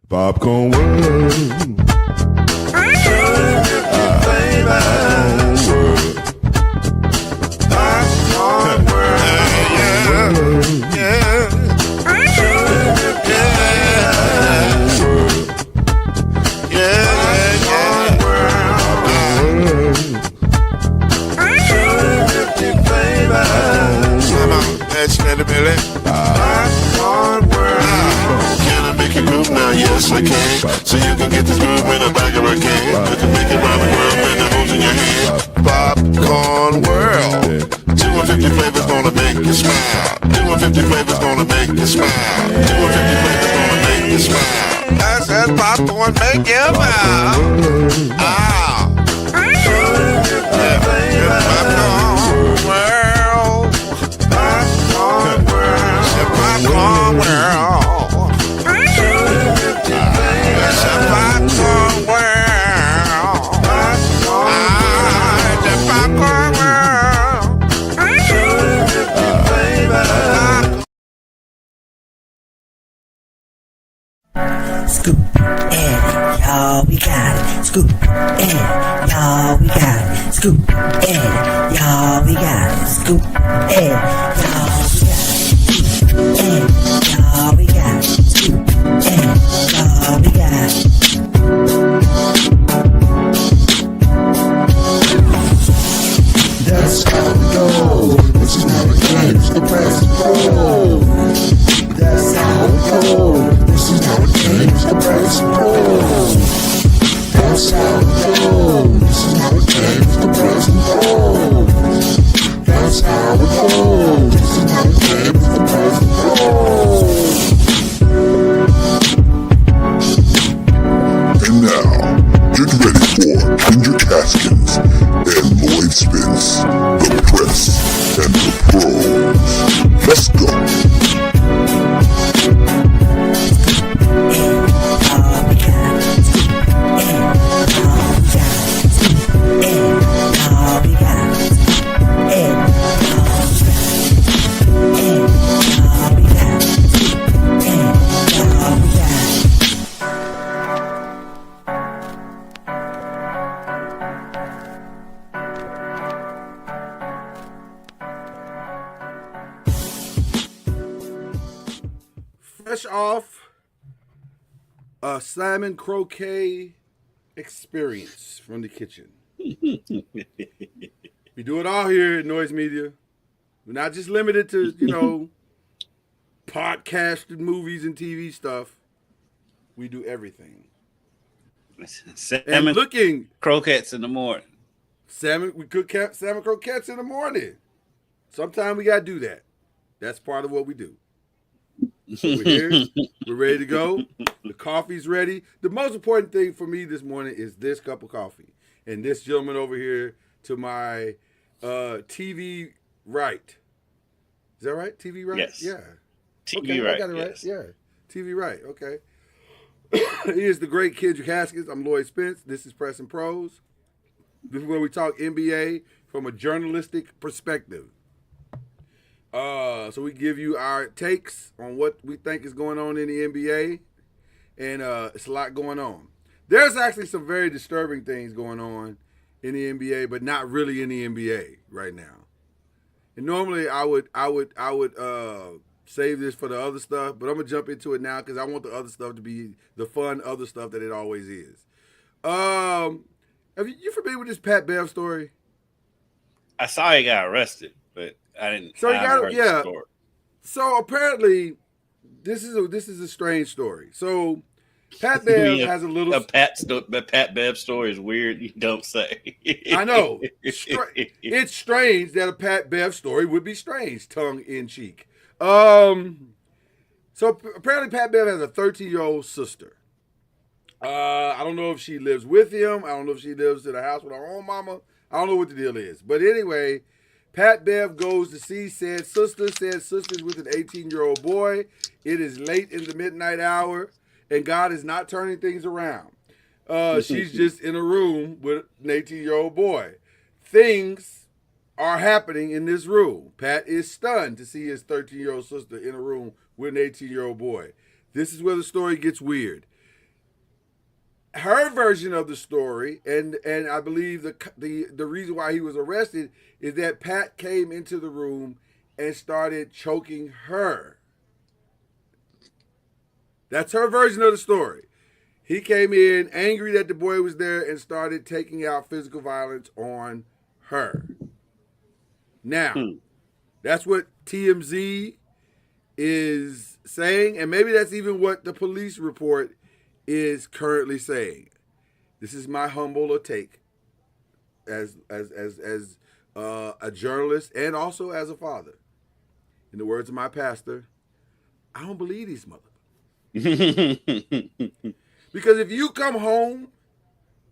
Popcorn World. Popcorn World. Now, yes, I can. So you can get this groove in the back of a can. You can make it round the world and the holes in your hand. Popcorn World. 250 flavors gonna make you smile. 250 flavors gonna make you smile. 250 flavors gonna make you smile. I said popcorn make you smile. Ah. Popcorn World. Popcorn World. Popcorn World. Scoop and y'all, we got it. Scoop and y'all, we got it. Scoop and y'all, we got it. Scoop and y'all, we got it. Scoop and y'all, we got it. Scoop and y'all, we got it. That's how we go. This is how it games. The press roll. That's how we go. This is how it games. The press roll. That's how we go. This is how it games. The press roll. That's how we go. This is how it games. The press roll. And now, get ready for Ginger Caskins and Lloyd Spence, the press and the pros. Let's go. Fresh off a salmon croquet experience from the kitchen. We do it all here at Noise Media. We're not just limited to, podcasted movies and TV stuff. We do everything. Salmon croquettes in the morning. We cook salmon croquettes in the morning. Sometimes we got to do that. That's part of what we do. So we're here. We're ready to go. The coffee's ready. The most important thing for me this morning is this cup of coffee. And this gentleman over here to my TV right. Is that right? TV right? Yes. Yeah. TV okay, right. I got it right. Yes. Yeah. TV right. Okay. He is the great Kendrick Haskins. I'm Lloyd Spence. This is Press and Pros. This is where we talk NBA from a journalistic perspective. So we give you our takes on what we think is going on in the NBA, and it's a lot going on. There's actually some very disturbing things going on in the NBA, but not really in the NBA right now. And normally I would save this for the other stuff, but I'm gonna jump into it now because I want the other stuff to be the fun other stuff that it always is. Are you familiar with this Pat Bev story? I saw he got arrested, but I didn't. So you got the story. So apparently, this is a strange story. So Pat Bev has a little. The Pat Bev story is weird. You don't say. I know. It's strange that a Pat Bev story would be strange, tongue in cheek. So apparently, Pat Bev has a 13-year-old sister. I don't know if she lives with him. I don't know if she lives in a house with her own mama. I don't know what the deal is. But anyway, Pat Bev goes to see said sister's with an 18-year-old boy. It is late in the midnight hour, and God is not turning things around. She's just in a room with an 18-year-old boy. Things are happening in this room. Pat is stunned to see his 13-year-old sister in a room with an 18-year-old boy. This is where the story gets weird. her version of the story, and I believe the reason why he was arrested is that Pat came into the room and started choking her. That's her version of the story. He came in angry that the boy was there and started taking out physical violence on her. Now, that's what TMZ is saying, and maybe that's even what the police report is currently saying. This is my humble take as a journalist and also as a father. In the words of my pastor, I don't believe these motherfuckers. Because if you come home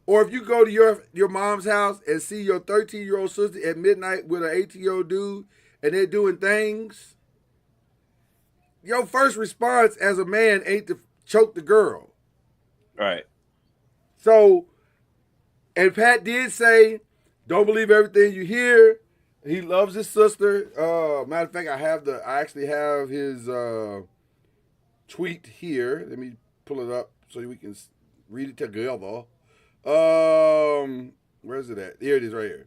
or if you go to your mom's house and see your 13-year-old sister at midnight with an 18-year-old dude and they're doing things, your first response as a man ain't to choke the girl. Right. So, and Pat did say, don't believe everything you hear. He loves his sister. Matter of fact, I actually have his tweet here. Let me pull it up so we can read it together. Where's it at? Here it is right here.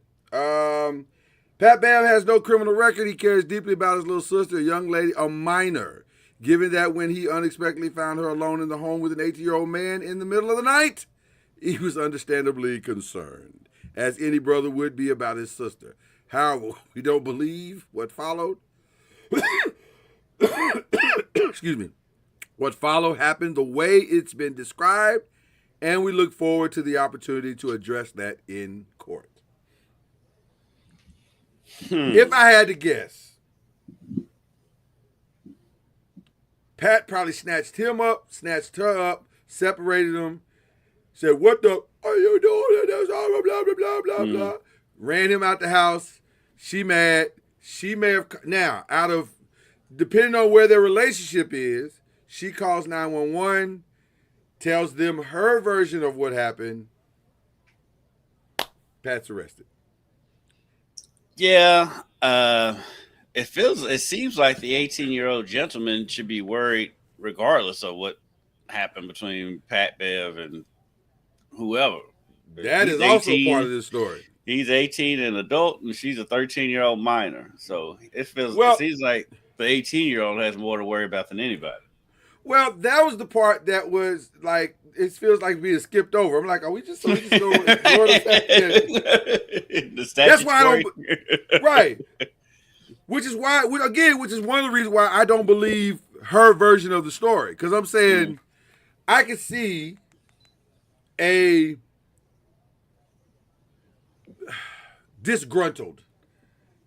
Pat Bev has no criminal record. He cares deeply about his little sister, a young lady, a minor. Given that when he unexpectedly found her alone in the home with an 18-year-old man in the middle of the night, he was understandably concerned, as any brother would be about his sister. However, we don't believe what followed. Excuse me. What followed happened the way it's been described, and we look forward to the opportunity to address that in court. If I had to guess, Pat probably snatched him up, snatched her up, separated them, said, "What the are you doing? Blah, blah, blah, blah, blah." Ran him out the house. She mad. She may have, now, depending on where their relationship is, she calls 911, tells them her version of what happened. Pat's arrested. Yeah. It seems like the 18-year-old gentleman should be worried regardless of what happened between Pat Bev and whoever. That is also part of this story. He's 18 and adult, and she's a 13-year-old minor. So it seems like the 18-year-old has more to worry about than anybody. Well, that was the part that was like, it feels like being skipped over. I'm like, are we just going to ignore the fact that that's why I don't, right. Which is why, one of the reasons why I don't believe her version of the story. Because I'm saying, I could see a disgruntled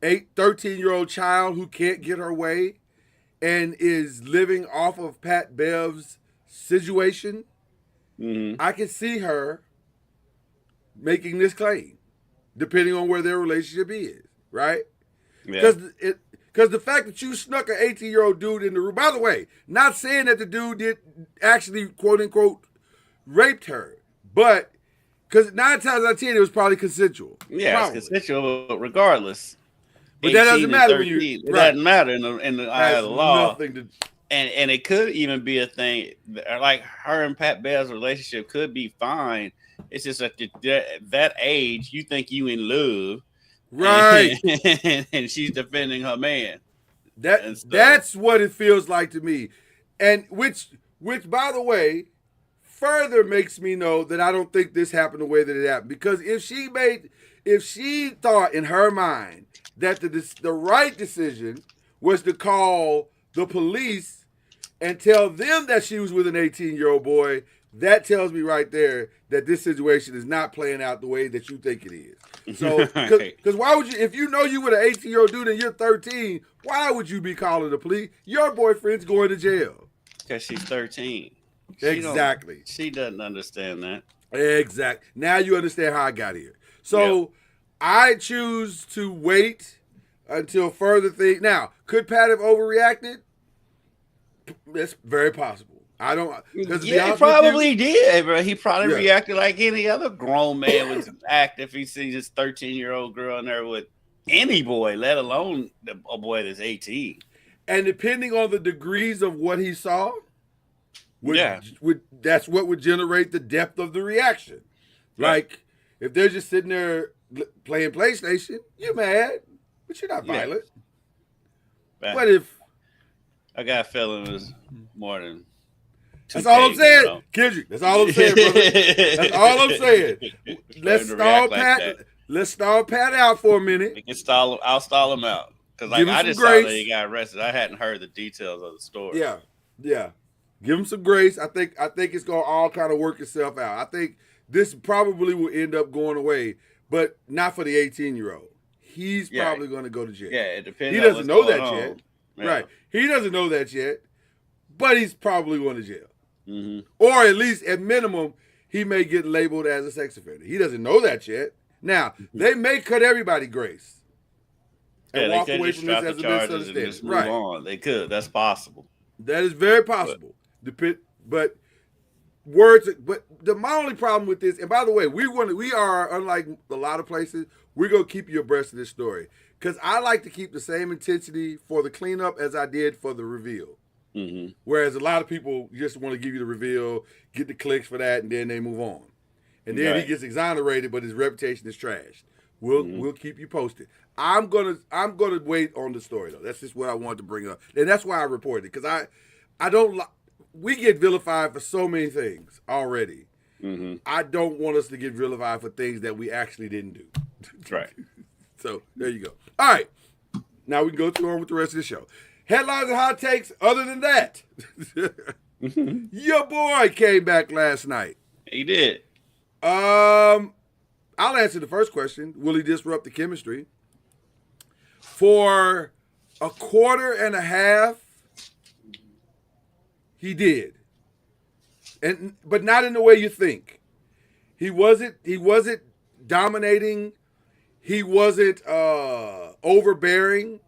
13-year-old child who can't get her way and is living off of Pat Bev's situation. I can see her making this claim, depending on where their relationship is, right? Because the fact that you snuck an 18-year-old dude in the room, by the way, not saying that the dude did actually, quote unquote, raped her, but because 9 times out of 10 it was probably consensual. Yeah, probably. It's consensual, but regardless. But that doesn't matter 13, when you. It doesn't matter in the eye of the law. Nothing to, and it could even be a thing like her and Pat Bev's relationship could be fine. It's just at that age, you think you in love, right? And she's defending her man. That's what it feels like to me, and which by the way, further makes me know that I don't think this happened the way that it happened. Because if she thought in her mind that the right decision was to call the police and tell them that she was with an 18-year-old boy, that tells me right there that this situation is not playing out the way that you think it is. So, because why would you, if you know you with an 18-year-old dude and you're 13, why would you be calling the police? Your boyfriend's going to jail. Because she's 13. Exactly. She doesn't understand that. Exactly. Now you understand how I got here. So I choose to wait until further things. Now, could Pat have overreacted? That's very possible. I don't. He probably did, bro. He probably reacted like any other grown man would act if he sees this 13-year-old girl in there with any boy, let alone a boy that's 18. And depending on the degrees of what he saw, That's what would generate the depth of the reaction. Right. Like, if they're just sitting there playing PlayStation, you're mad, but you're not violent. But if I got a feeling it was more than. That's all I'm saying, Kendrick. That's all I'm saying, brother. That's all I'm saying. Let's stall Pat out for a minute. We can stall him. I'll stall him out because I just grace. saw that he got arrested. I hadn't heard the details of the story. Yeah. Give him some grace. I think it's gonna all kind of work itself out. I think this probably will end up going away, but not for the 18-year-old. He's probably going to go to jail. Yeah, it depends. He doesn't know that yet. Yeah. Right. He doesn't know that yet, but he's probably going to jail. Mm-hmm. Or at least, at minimum, he may get labeled as a sex offender. He doesn't know that yet. Now, they may cut everybody grace and walk away from this as a misunderstanding. Right. On. They could. That's possible. That is very possible. But my only problem with this, and by the way, we are, unlike a lot of places, we're going to keep you abreast of this story. Because I like to keep the same intensity for the cleanup as I did for the reveal. Mm-hmm. Whereas a lot of people just want to give you the reveal, get the clicks for that, and then they move on. And then he gets exonerated, but his reputation is trashed. We'll keep you posted. I'm gonna wait on the story though. That's just what I wanted to bring up, and that's why I reported it, because I don't. We get vilified for so many things already. Mm-hmm. I don't want us to get vilified for things that we actually didn't do. Right. So there you go. All right. Now we can go on with the rest of the show. Headlines and hot takes. Other than that, your boy came back last night. He did. I'll answer the first question. Will he disrupt the chemistry? For a quarter and a half, he did. But not in the way you think. He wasn't dominating. He wasn't overbearing.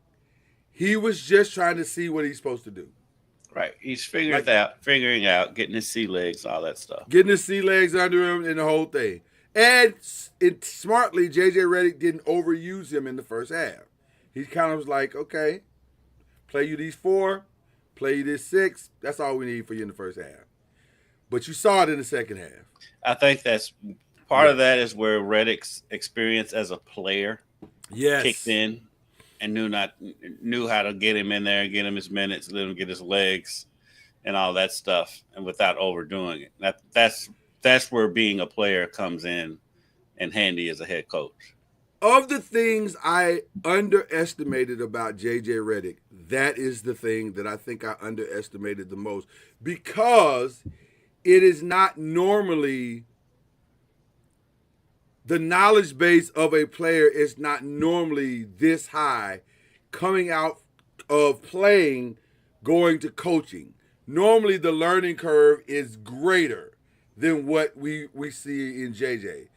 He was just trying to see what he's supposed to do. Right. He's figuring out, getting his sea legs, all that stuff. Getting his sea legs under him and the whole thing. And smartly, J.J. Redick didn't overuse him in the first half. He kind of was like, okay, play you these 4, play you this 6. That's all we need for you in the first half. But you saw it in the second half. I think that's part of that is where Redick's experience as a player kicked in and knew how to get him in there, get him his minutes, let him get his legs and all that stuff, and without overdoing it. That's where being a player comes in and handy as a head coach. Of the things I underestimated about J.J. Redick, that is the thing that I think I underestimated the most, because it is not normally the knowledge base of a player is not normally this high coming out of playing, going to coaching. Normally the learning curve is greater than what we see in JJ.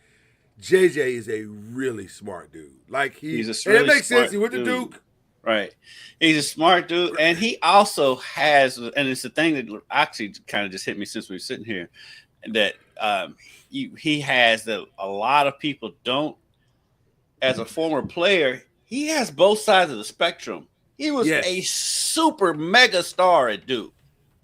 JJ is a really smart dude. Like he's a really, and it makes sense. He went to Duke. Right. He's a smart dude. And he also has, and it's the thing that actually kind of just hit me since we were sitting here, that he has that a lot of people don't. As a former player, he has both sides of the spectrum. He was a super mega star at Duke.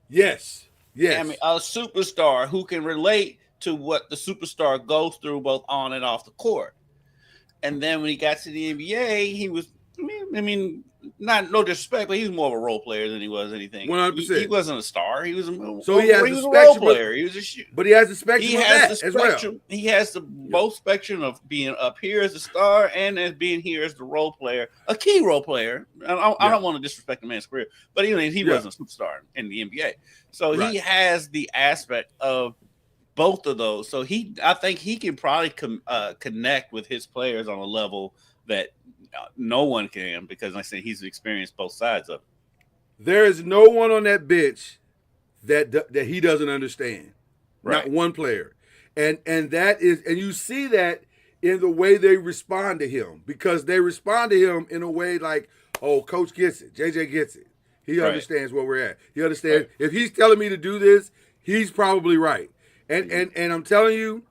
Yes. Yes. I mean, a superstar who can relate to what the superstar goes through both on and off the court. And then when he got to the NBA, he was, I mean, no disrespect, but he was more of a role player than he was anything. 100%. He wasn't a star. He was a role player. He was a shooter. But he has the spectrum of that as well. He has the both spectrum of being up here as a star and as being here as the role player, a key role player. I don't want to disrespect the man's career, but even he wasn't a superstar in the NBA. So he has the aspect of both of those. So I think he can probably connect with his players on a level that no one can, because like I said, he's experienced both sides of it. There is no one on that bench that he doesn't understand. Right. Not one player. And that is, and you see that in the way they respond to him, because they respond to him in a way like, oh, coach gets it. JJ gets it. He understands where we're at. He understands if he's telling me to do this, he's probably right. And I'm telling you,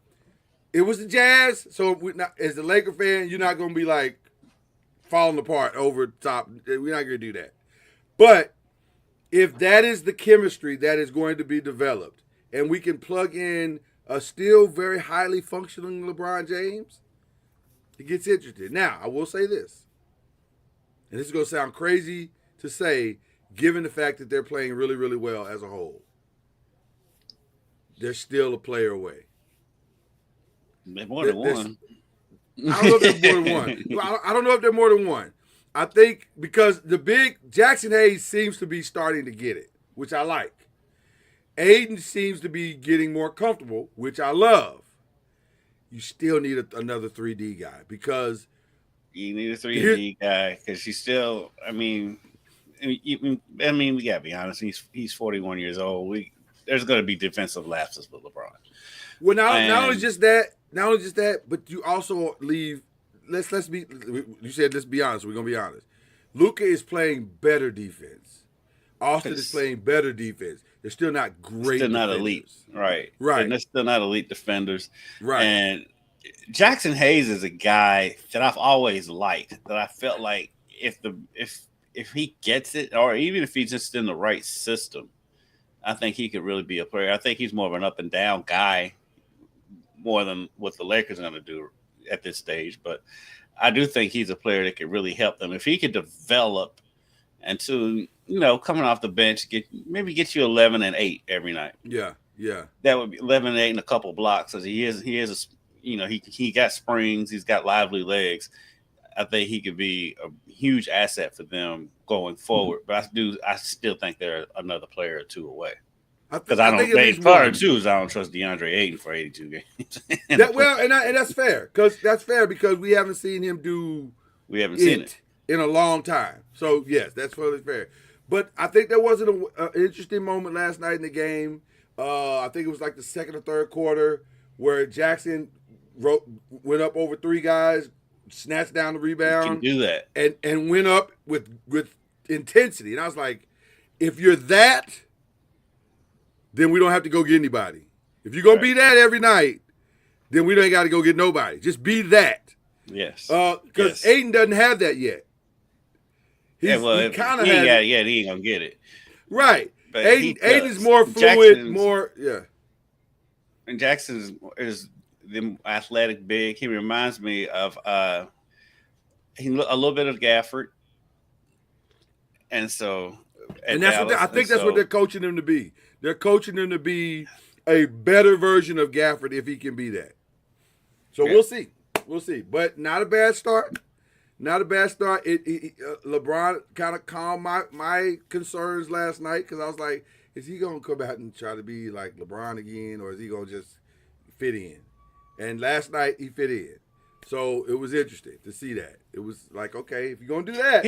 it was the Jazz. So as a Laker fan, you're not going to be like falling apart over top. We're not going to do that. But if that is the chemistry that is going to be developed, and we can plug in a still very highly functioning LeBron James, it gets interesting. Now, I will say this, and this is going to sound crazy to say, given the fact that they're playing really, really well as a whole. They're still a player away. They're more than one. I don't know if they're more than one. I don't know if they're more than one. I think because the big Jackson Hayes seems to be starting to get it, which I like. Aiden seems to be getting more comfortable, which I love. You still need another 3D guy because you need a 3D guy because you still. I mean, we gotta be honest. He's 41 years old. There's going to be defensive lapses with LeBron. Well, not only just that, but you also leave. Let's be. You said let's be honest. We're gonna be honest. Luka is playing better defense. Austin is playing better defense. They're still not great. Still not defenders. elite, right? Right. And they're still not elite defenders, right? And Jackson Hayes is a guy that I've always liked. That I felt like if he gets it, or even if he's just in the right system, I think he could really be a player. I think he's more of an up and down guy, more than what the Lakers are going to do at this stage. But I do think he's a player that could really help them if he could develop into, coming off the bench, get you 11 and 8 every night. Yeah. That would be 11 and 8 and a couple blocks. As he got springs, he's got lively legs. I think he could be a huge asset for them going forward. But I still think they're another player or two away. Because I don't trust DeAndre Ayton for 82 games. And that's fair. Because we haven't seen him do. We haven't seen it in a long time. So yes, that's fully fair. But I think there was an interesting moment last night in the game. I think it was like the second or third quarter where Jackson went up over three guys, snatched down the rebound. You can do that. And went up with intensity. And I was like, if you're that, then we don't have to go get anybody. If you're going to be that every night, then we don't got to go get nobody. Just be that. Yes. Because Aiden doesn't have that yet. He ain't going to get it. Right. But Aiden is more fluid, And Jackson is the athletic big. He reminds me of a little bit of Gafford. And so, that's what they're coaching him to be. They're coaching him to be a better version of Gafford if he can be that. So we'll see. But not a bad start. LeBron kind of calmed my concerns last night because I was like, is he going to come out and try to be like LeBron again, or is he going to just fit in? And last night he fit in. So it was interesting to see that. It was like, okay, if you're going to do that.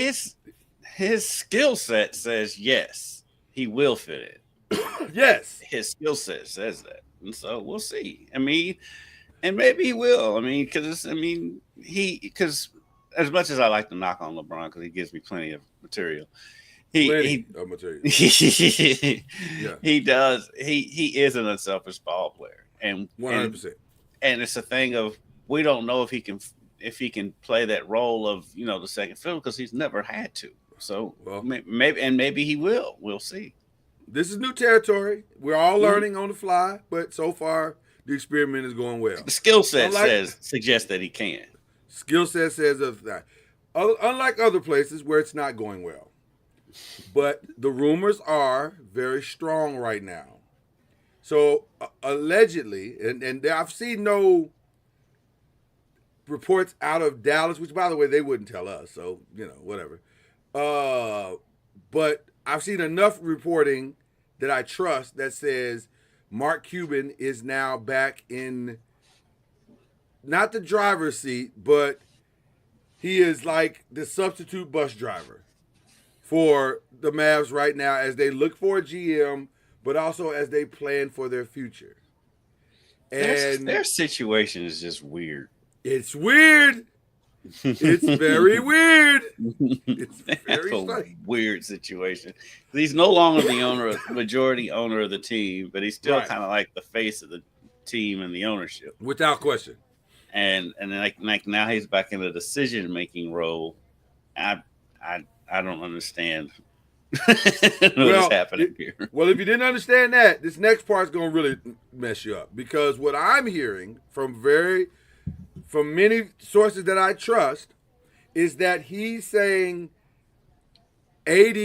His skill set says yes, he will fit in. Yes. His skill set says that. And so we'll see. I mean, and maybe he will. I mean, because as much as I like to knock on LeBron because he gives me plenty of material, he does. He is an unselfish ball player, and 100%. And it's a thing of we don't know if he can play that role of the second fiddle because he's never had to. So maybe he will. We'll see. This is new territory. We're all learning on the fly, but so far the experiment is going well. The skill set suggests that he can. Skill set says that. Unlike other places where it's not going well. But the rumors are very strong right now. So allegedly, and I've seen no reports out of Dallas, which by the way, they wouldn't tell us. So, whatever. But I've seen enough reporting that I trust that says Mark Cuban is now back in not the driver's seat, but he is like the substitute bus driver for the Mavs right now as they look for a GM, but also as they plan for their future. And their situation is just weird. It's weird. It's very weird. It's very funny. Weird situation. He's no longer the majority owner of the team, but he's still kind of like the face of the team and the ownership, without question. And like now he's back in a decision making role. I don't understand What's happening here? Well, if you didn't understand that, this next part's going to really mess you up, because what I'm hearing from many sources that I trust is that he's saying AD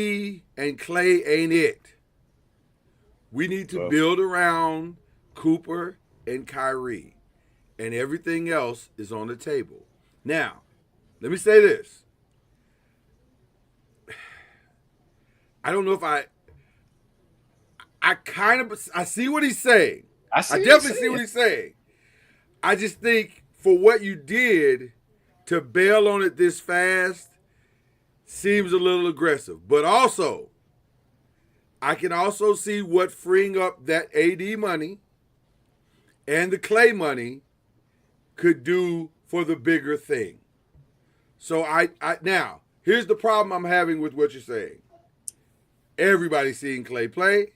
and Clay ain't it. We need to build around Cooper and Kyrie, and everything else is on the table. Now, let me say this. I don't know if I see what he's saying. I definitely see what he's saying. I just think for what you did to bail on it this fast seems a little aggressive. But also, I can also see what freeing up that AD money and the Clay money could do for the bigger thing. So now, here's the problem I'm having with what you're saying. Everybody's seeing Clay play,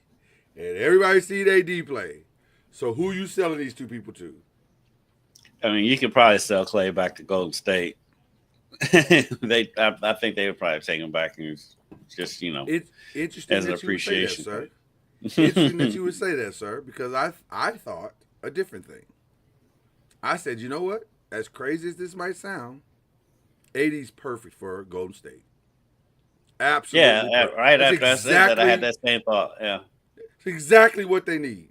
and everybody's seeing AD play. So who you selling these two people to? I mean, you could probably sell Clay back to Golden State. I think they would probably take him back and just, It's interesting as an that you would say that, appreciation. sir. Interesting that you would say that, sir, because I thought a different thing. I said, you know what? As crazy as this might sound, AD's perfect for Golden State. Absolutely. Yeah, right after I said that, I had that same thought. Yeah. It's exactly what they need.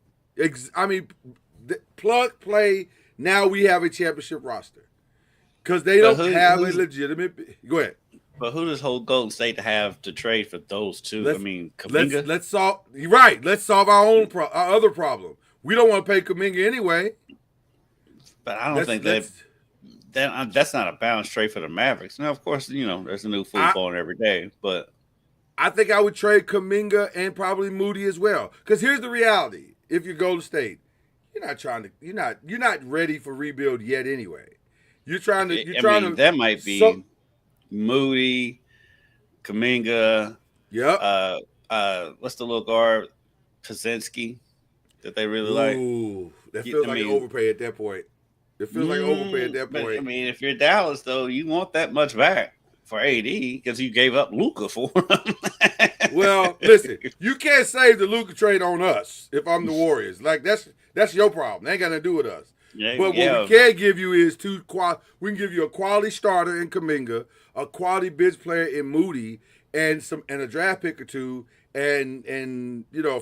Plug, play, now we have a championship roster. Because they don't have a legitimate... Go ahead. But who does hold Golden State to have to trade for those two? Kuminga? Let's solve... Right. Let's solve our other problem. We don't want to pay Kuminga anyway. But I don't think that's not a balanced trade for the Mavericks. Now, of course, there's a new football every day, but I think I would trade Kuminga and probably Moody as well. Because here's the reality: if you're Golden State, you're not ready for rebuild yet anyway. That might be Moody, Kuminga. Yep. What's the little guard, Pazinski, that they really like? Ooh, that feels like an overpay at that point. It feels like overpay at that point. But, I mean, if you're Dallas, though, you want that much back for AD because you gave up Luka for him. Well, listen, you can't save the Luka trade on us if I'm the Warriors. Like, that's your problem. They ain't got nothing to do with us. Yeah, but what we can give you is we can give you a quality starter in Kuminga, a quality bench player in Moody, and a draft pick or two, and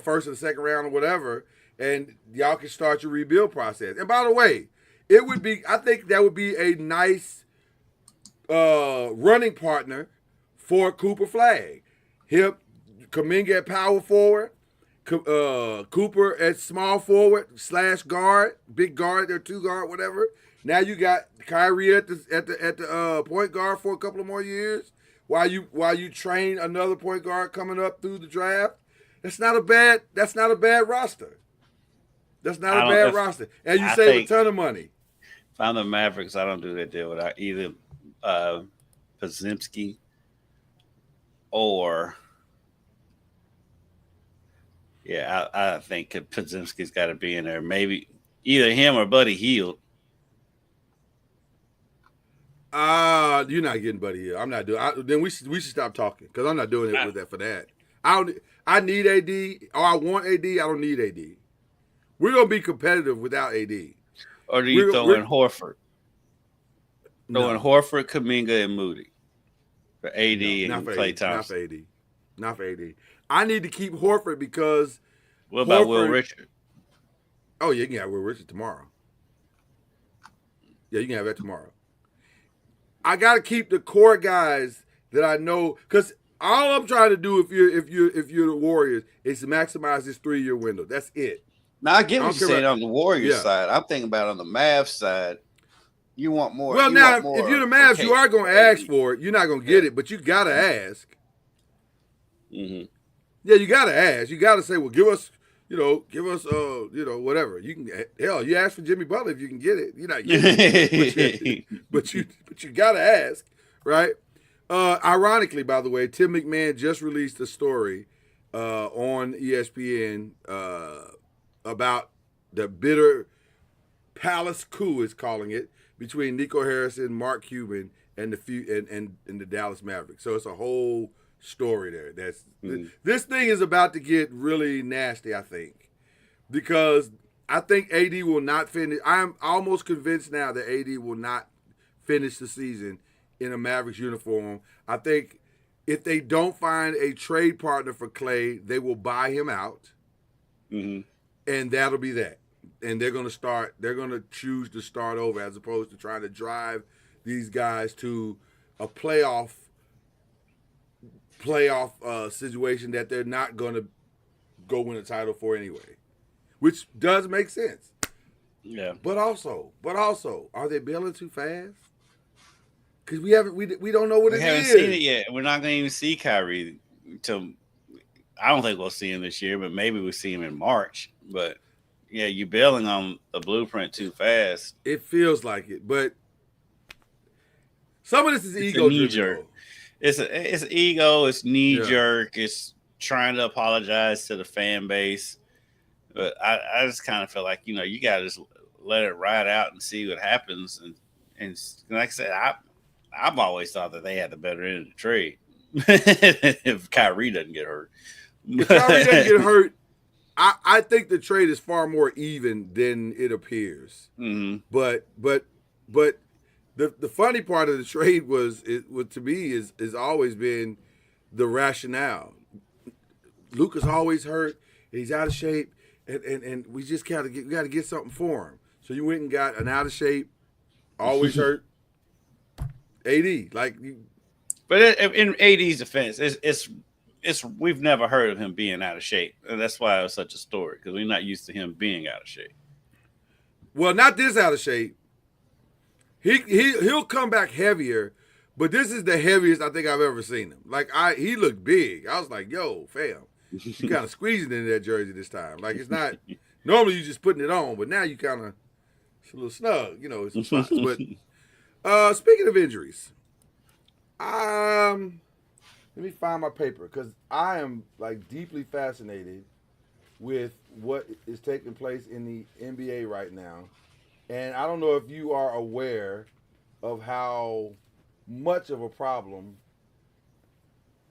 first and second round or whatever, and y'all can start your rebuild process. And by the way, I think that would be a nice running partner for Cooper Flag. Kuminga at power forward, Cooper at small forward / guard, big guard, or two guard, whatever. Now you got Kyrie at the point guard for a couple of more years, while you train another point guard coming up through the draft. That's not a bad roster. That's not a bad roster, and you save a ton of money. If I'm the Mavericks, I don't do that deal without either Pazinski or. Yeah, I think Pazinski's got to be in there. Maybe either him or Buddy Hield. You're not getting Buddy Hield. I'm not doing. Then we should stop talking because I'm not doing it with that for that. I need AD or I want AD. I don't need AD. We're gonna be competitive without AD. Or do you throw in Horford? Throw in Horford, Kuminga, and Moody for AD and Klay Thompson. Not for AD. I need to keep Horford because. What about Will Richard? Oh, yeah, you can have Will Richard tomorrow. Yeah, you can have that tomorrow. I got to keep the core guys that I know because all I'm trying to do if you're the Warriors is to maximize this 3-year window. That's it. Now I get what you're saying on the Warriors side. I'm thinking about on the Mavs side. You want more. Well, now if you're the Mavs, you are going to ask for it. You're not going to get it, but you got to ask. Mm-hmm. Yeah, you got to ask. You got to say, well, give us, whatever. You can, hell, you ask for Jimmy Butler if you can get it. You're not getting it, but you got to ask, right? Ironically, by the way, Tim McMahon just released a story on ESPN about the bitter palace coup, is calling it, between Nico Harrison, Mark Cuban, and the Dallas Mavericks. So it's a whole story there. This thing is about to get really nasty, I think, because I think AD will not finish. I'm almost convinced now that AD will not finish the season in a Mavericks uniform. I think if they don't find a trade partner for Clay, they will buy him out, and that'll be that. And they're going to choose to start over as opposed to trying to drive these guys to a playoff situation that they're not going to go win a title for anyway, which does make sense. Yeah. But also, are they bailing too fast? Because we don't know what it is. We haven't seen it yet. We're not going to even see Kyrie until I don't think we'll see him this year, but maybe we'll see him in March. But yeah, you're bailing on the blueprint too fast. It feels like it, but some of this is ego driven. It's ego. It's knee jerk. It's trying to apologize to the fan base. But I just kind of feel like you got to just let it ride out and see what happens. And like I said, I've always thought that they had the better end of the trade if Kyrie doesn't get hurt. If Kyrie doesn't get hurt, I think the trade is far more even than it appears. Mm-hmm. But the funny part of the trade to me is always been the rationale. Luka's always hurt. He's out of shape, and we just got to get something for him. So you went and got an out of shape, always hurt AD. But in AD's defense, it's we've never heard of him being out of shape, and that's why it was such a story because we're not used to him being out of shape. Well, not this out of shape. He'll come back heavier, but this is the heaviest I think I've ever seen him. He looked big. I was like, yo, fam, you kind of squeezing into that jersey this time. It's not normally you just putting it on, but now you kind of it's a little snug, it's some spots. But speaking of injuries, let me find my paper because I am deeply fascinated with what is taking place in the NBA right now. And I don't know if you are aware of how much of a problem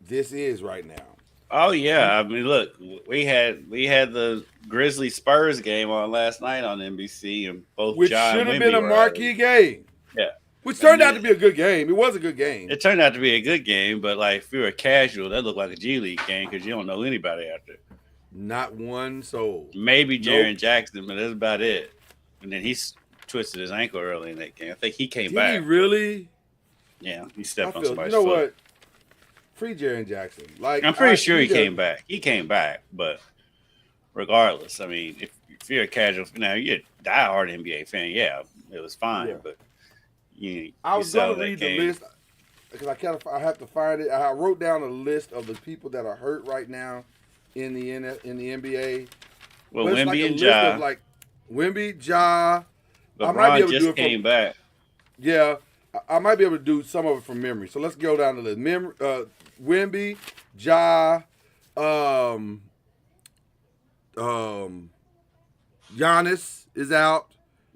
this is right now. Oh yeah, I mean, look, we had the Grizzlies Spurs game on last night on NBC, and which should have been a marquee game. Yeah, which turned out to be a good game. It was a good game. It turned out to be a good game, but if you're a casual, that looked like a G League game because you don't know anybody out there. Not one soul. Maybe Jaren Jackson, but that's about it. And then he's twisted his ankle early in that game. I think he came back. Did he really? Yeah, he stepped on somebody's foot. What? Free Jaren Jackson. I'm pretty sure he came back. He came back, but regardless, I mean, if you're a casual, now you're a diehard NBA fan, yeah, it was fine. Yeah. But I was going to read the list because I have to find it. I wrote down a list of the people that are hurt right now in the NBA. Well, Wemby and Ja. Wemby, Ja. LeBron just came back. Yeah, I might be able to do some of it from memory. So let's go down the list. Wemby, Ja, Giannis is out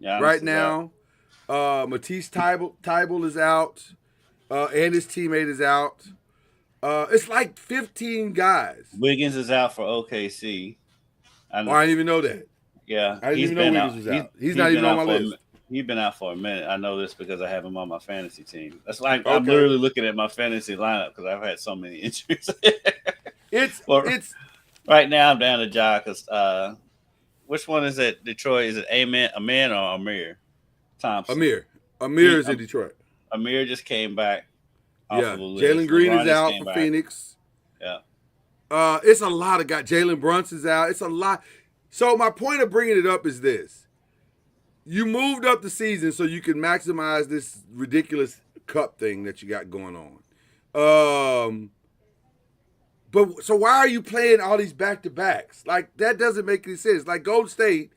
right now. Matisse Thybulle is out, and his teammate is out. It's 15 guys. Wiggins is out for OKC. I didn't even know that. Yeah, I didn't even know Wiggins was out. He's not even on my list. He's been out for a minute. I know this because I have him on my fantasy team. That's I'm literally looking at my fantasy lineup because I've had so many injuries. It's right now. I'm down to Ja because which one is it? Detroit? Is it Amin or Amir Thompson? Amir is in Detroit. Amir just came back. Yeah, Jalen Green is out for Phoenix. Yeah, it's a lot of guys. Jalen Brunson's out. It's a lot. So my point of bringing it up is this. You moved up the season so you can maximize this ridiculous cup thing that you got going on. But so why are you playing all these back-to-backs? That doesn't make any sense. Golden State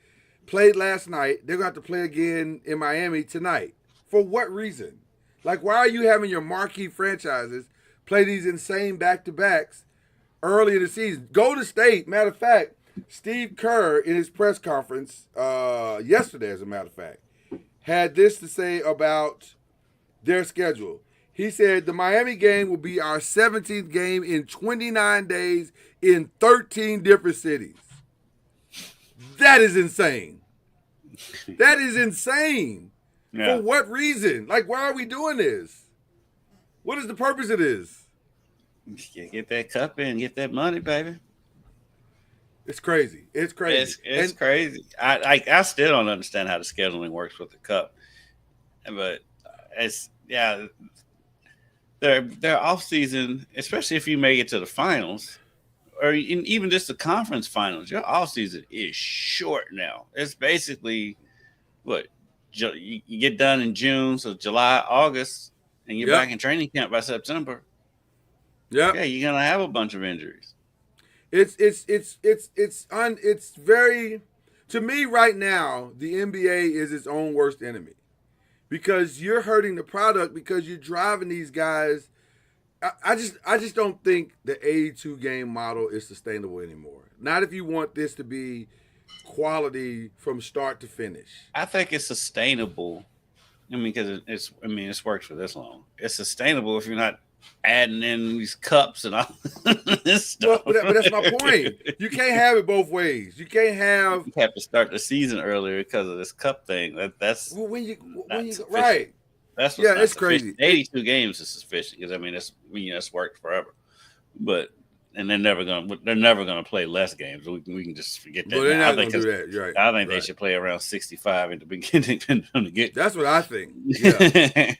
played last night. They're going to have to play again in Miami tonight. For what reason? Why are you having your marquee franchises play these insane back-to-backs early in the season? Golden State, matter of fact, Steve Kerr, in his press conference yesterday, as a matter of fact, had this to say about their schedule. He said the Miami game will be our 17th game in 29 days in 13 different cities. That is insane. That is insane. Yeah. For what reason? Like, why are we doing this? What is the purpose of this? Get that cup in, get that money, baby. It's crazy. It's crazy. It's crazy. I still don't understand how the scheduling works with the cup, but their off season, especially if you make it to the finals, or even just the conference finals, your off season is short now. It's basically what you get done in June, so July, August, and you're back in training camp by September. Yeah, you're gonna have a bunch of injuries. It's very, to me right now, the NBA is its own worst enemy, because you're hurting the product because you're driving these guys. I just don't think the 82 game model is sustainable anymore. Not if you want this to be quality from start to finish. I think it's sustainable. I mean, because it's worked for this long. It's sustainable if you're not adding in these cups and all this stuff. But that's my point. You can't have it both ways. You have to start the season earlier because of this cup thing. That's right. That's it's crazy. 82 games is sufficient because it's worked forever. But they're never gonna play less games. We can just forget that. But they're not gonna do that. You're right. I think they should play around 65 in the beginning from the get. That's what I think. Yeah.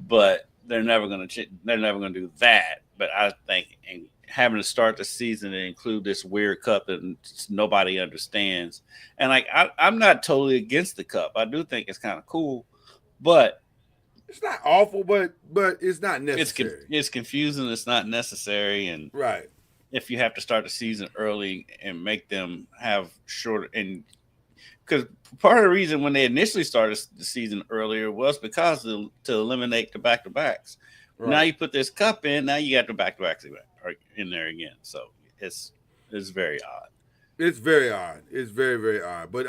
But they're never gonna do that. But I think having to start the season and include this weird cup that nobody understands, and I'm not totally against the cup. I do think it's kind of cool. But it's not awful, but it's not necessary. It's confusing. It's not necessary, and right. If you have to start the season early and make them have shorter, and because part of the reason when they initially started the season earlier was because to eliminate the back-to-backs. Right. Now you put this cup in. Now you got the back-to-backs in there again. So it's very odd. It's very odd. It's very, very odd. But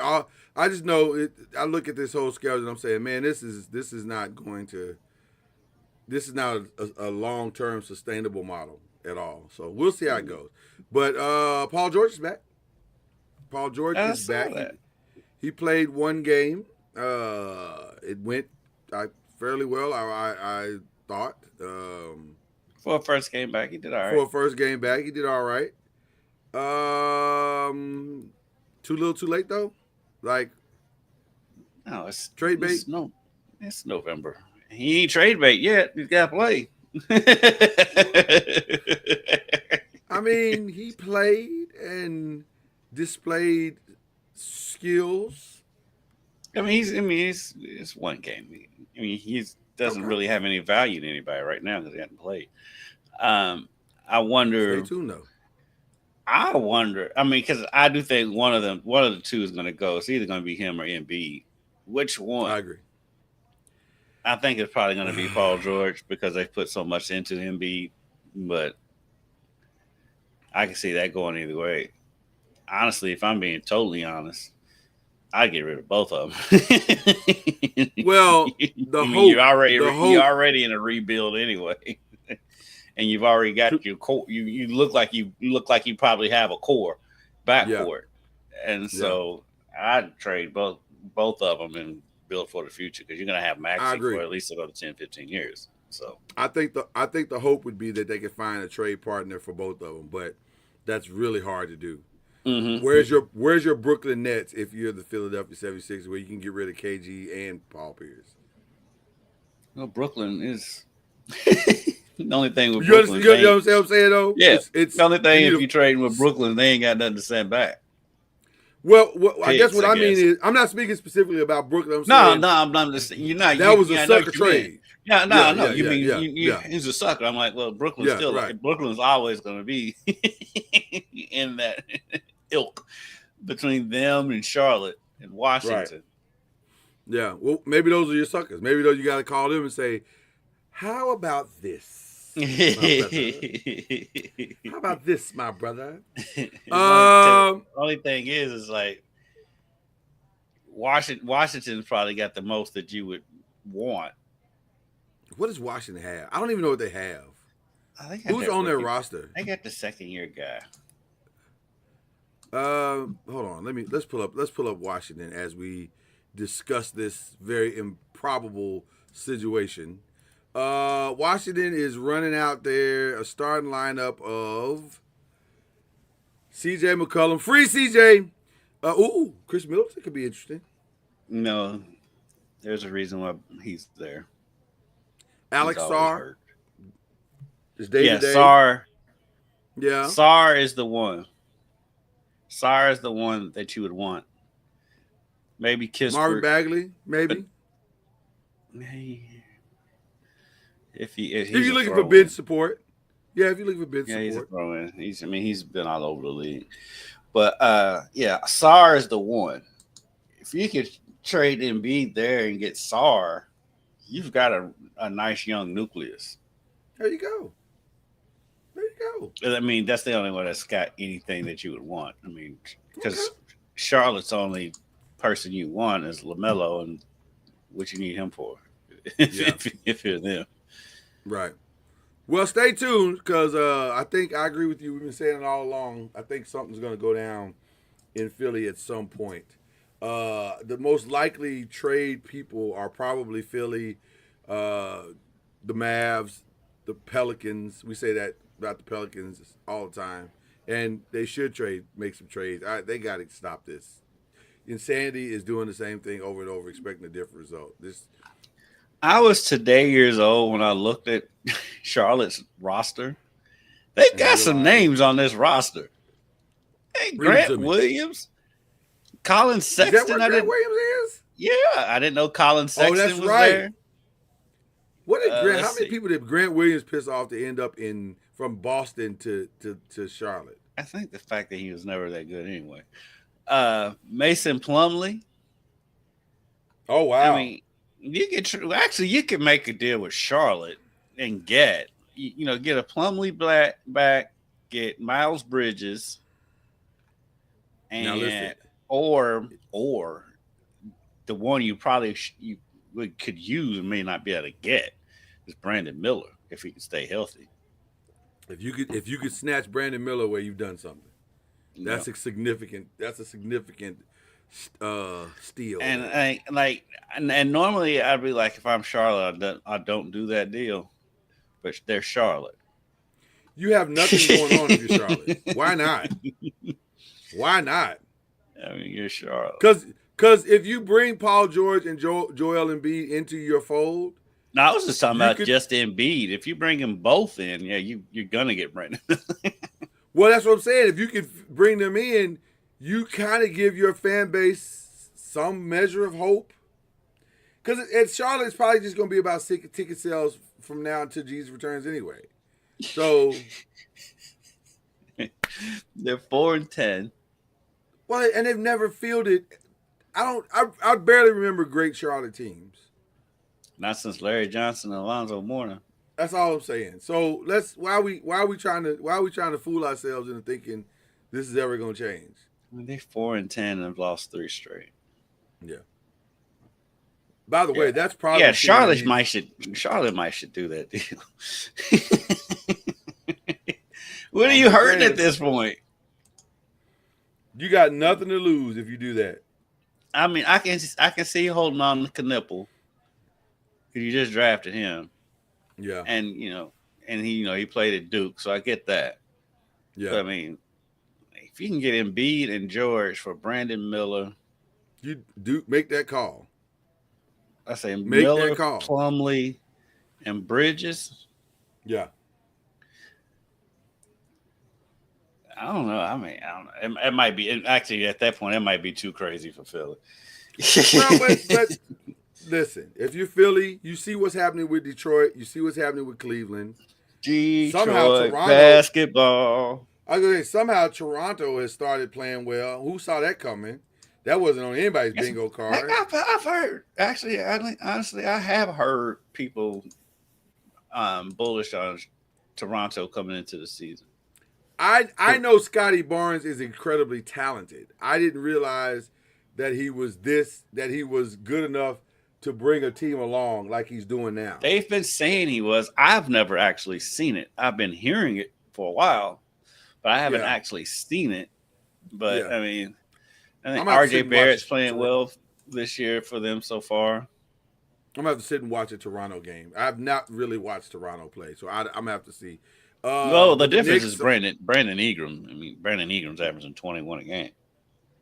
I just know it. I look at this whole schedule and I'm saying, man, this is not a long-term sustainable model at all. So we'll see how it goes. But Paul George is back. Paul George is back. He played one game. It went fairly well. I thought. For a first game back, he did all right. For a first game back, he did all right. Too little, too late though. Like, no, it's trade bait. It's November. He ain't trade bait yet. He's got to play. I mean, he played and displayed skills. It's one game. I mean, he doesn't really have any value to anybody right now because he hasn't played. I wonder. Stay tuned though. I wonder. I mean, because I do think one of the two is going to go. It's either going to be him or Embiid. Which one? I agree. I think it's probably going to be Paul George because they put so much into Embiid. But I can see that going either way. Honestly, if I'm being totally honest, I'd get rid of both of them. Well, you're already in a rebuild anyway. And you've already got your core. You look like you probably have a core backcourt, and so I'd trade both of them and build for the future because you're going to have Maxey for at least another 10, 15 years. So I think the hope would be that they could find a trade partner for both of them, but that's really hard to do. Mm-hmm. Where's your Brooklyn Nets if you're the Philadelphia 76ers where you can get rid of KG and Paul Pierce? Well, Brooklyn is. The only thing with Brooklyn, you know what I'm saying though? Yeah, it's the only thing if you're trading with Brooklyn, they ain't got nothing to send back. Well, I guess what I mean is I'm not speaking specifically about Brooklyn. I'm just you're not. That was a sucker trade. No. You mean he's a sucker. I'm like, well, Brooklyn's still right. Brooklyn's always going to be in that ilk between them and Charlotte and Washington. Right. Yeah, well, maybe those are your suckers. Maybe those you got to call them and say, "How about this?" How about this, my brother? The only thing is like Washington's probably got the most that you would want. What does Washington have? I don't even know what they have. They got Who's that on their rookie. roster? They got the second-year guy. Hold on. Let's pull up Washington as we discuss this very improbable situation. Washington is running out there a starting lineup of C.J. McCollum, free C.J. Chris Middleton could be interesting. No, there's a reason why he's there. Alex He's always Sarr hurt. is day to day. Sarr. Yeah, Sarr is the one. Sarr is the one that you would want. Maybe Kispert. Marvin Bagley, maybe. If you're looking for bench support, if you're looking for bench support, he's a throw-in. He's been all over the league, but Sarr is the one. If you could trade Embiid there and get Sarr, you've got a nice young nucleus. There you go. I mean, that's the only one that's got anything that you would want. I mean, because Charlotte's only person you want is LaMelo, and what you need him for if you're them. Right. Well, stay tuned because I think I agree with you. We've been saying it all along. I think something's going to go down in Philly at some point. The most likely trade people are probably Philly, the Mavs, the Pelicans. We say that about the Pelicans all the time. And they should make some trades. They got to stop this. Insanity is doing the same thing over and over, expecting a different result. I was today years old when I looked at Charlotte's roster. They've got some names on this roster. Hey, Grant Williams, Colin Sexton. Is that what Grant Williams is? Yeah, I didn't know Colin Sexton was there. What did Grant? How many people did Grant Williams piss off to end up from Boston to Charlotte? I think the fact that he was never that good anyway. Mason Plumlee. Oh wow! I mean, you can make a deal with Charlotte and get a Plumlee back, get Miles Bridges, and or the one you probably could use and may not be able to get is Brandon Miller if he can stay healthy. If you could snatch Brandon Miller away, you've done something. That's a significant steal. And normally I'd be like, if I'm Charlotte, I don't do that deal. But they're Charlotte. You have nothing going on if you're Charlotte. Why not? Why not? I mean, you're Charlotte. Because if you bring Paul George and Joel Embiid into your fold. No, I was just talking about just Embiid. If you bring them both in, you're going to get Brandon. Well, that's what I'm saying. If you could bring them in, you kind of give your fan base some measure of hope. Because at Charlotte, it's probably just going to be about ticket sales from now until Jesus returns anyway. So they're 4-10. Well, and they've never fielded. I barely remember great Charlotte teams. Not since Larry Johnson and Alonzo Mourning. That's all I'm saying. So why are we trying to fool ourselves into thinking this is ever going to change? I mean, they're 4-10 and have lost 3 straight. Yeah. By the way, that's probably Charlotte might should do that deal. What are you hurting at this point? You got nothing to lose if you do that. I mean, I can see you holding on to Knippel because you just drafted him. Yeah, and he played at Duke, so I get that. Yeah, but I mean, if you can get Embiid and George for Brandon Miller, you do make that call. I say Miller, Plumlee, and Bridges. Yeah. I don't know. I mean, I don't know. It might be actually at that point. It might be too crazy for Philly. Well, but listen, if you're Philly, you see what's happening with Detroit. You see what's happening with Cleveland. Somehow Toronto basketball. I was gonna say somehow Toronto has started playing well. Who saw that coming? That wasn't on anybody's bingo card. I've heard. Actually, honestly, I have heard people bullish on Toronto coming into the season. I know Scotty Barnes is incredibly talented. I didn't realize that he was good enough to bring a team along like he's doing now. They've been saying he was. I've never actually seen it. I've been hearing it for a while, but I haven't actually seen it. But I mean, I think R.J. Barrett's playing well this year for them so far. I'm gonna have to sit and watch a Toronto game. I've not really watched Toronto play, so I'm gonna have to see. Well, the difference is Brandon Ingram. I mean, Brandon Ingram's averaging 21 a game.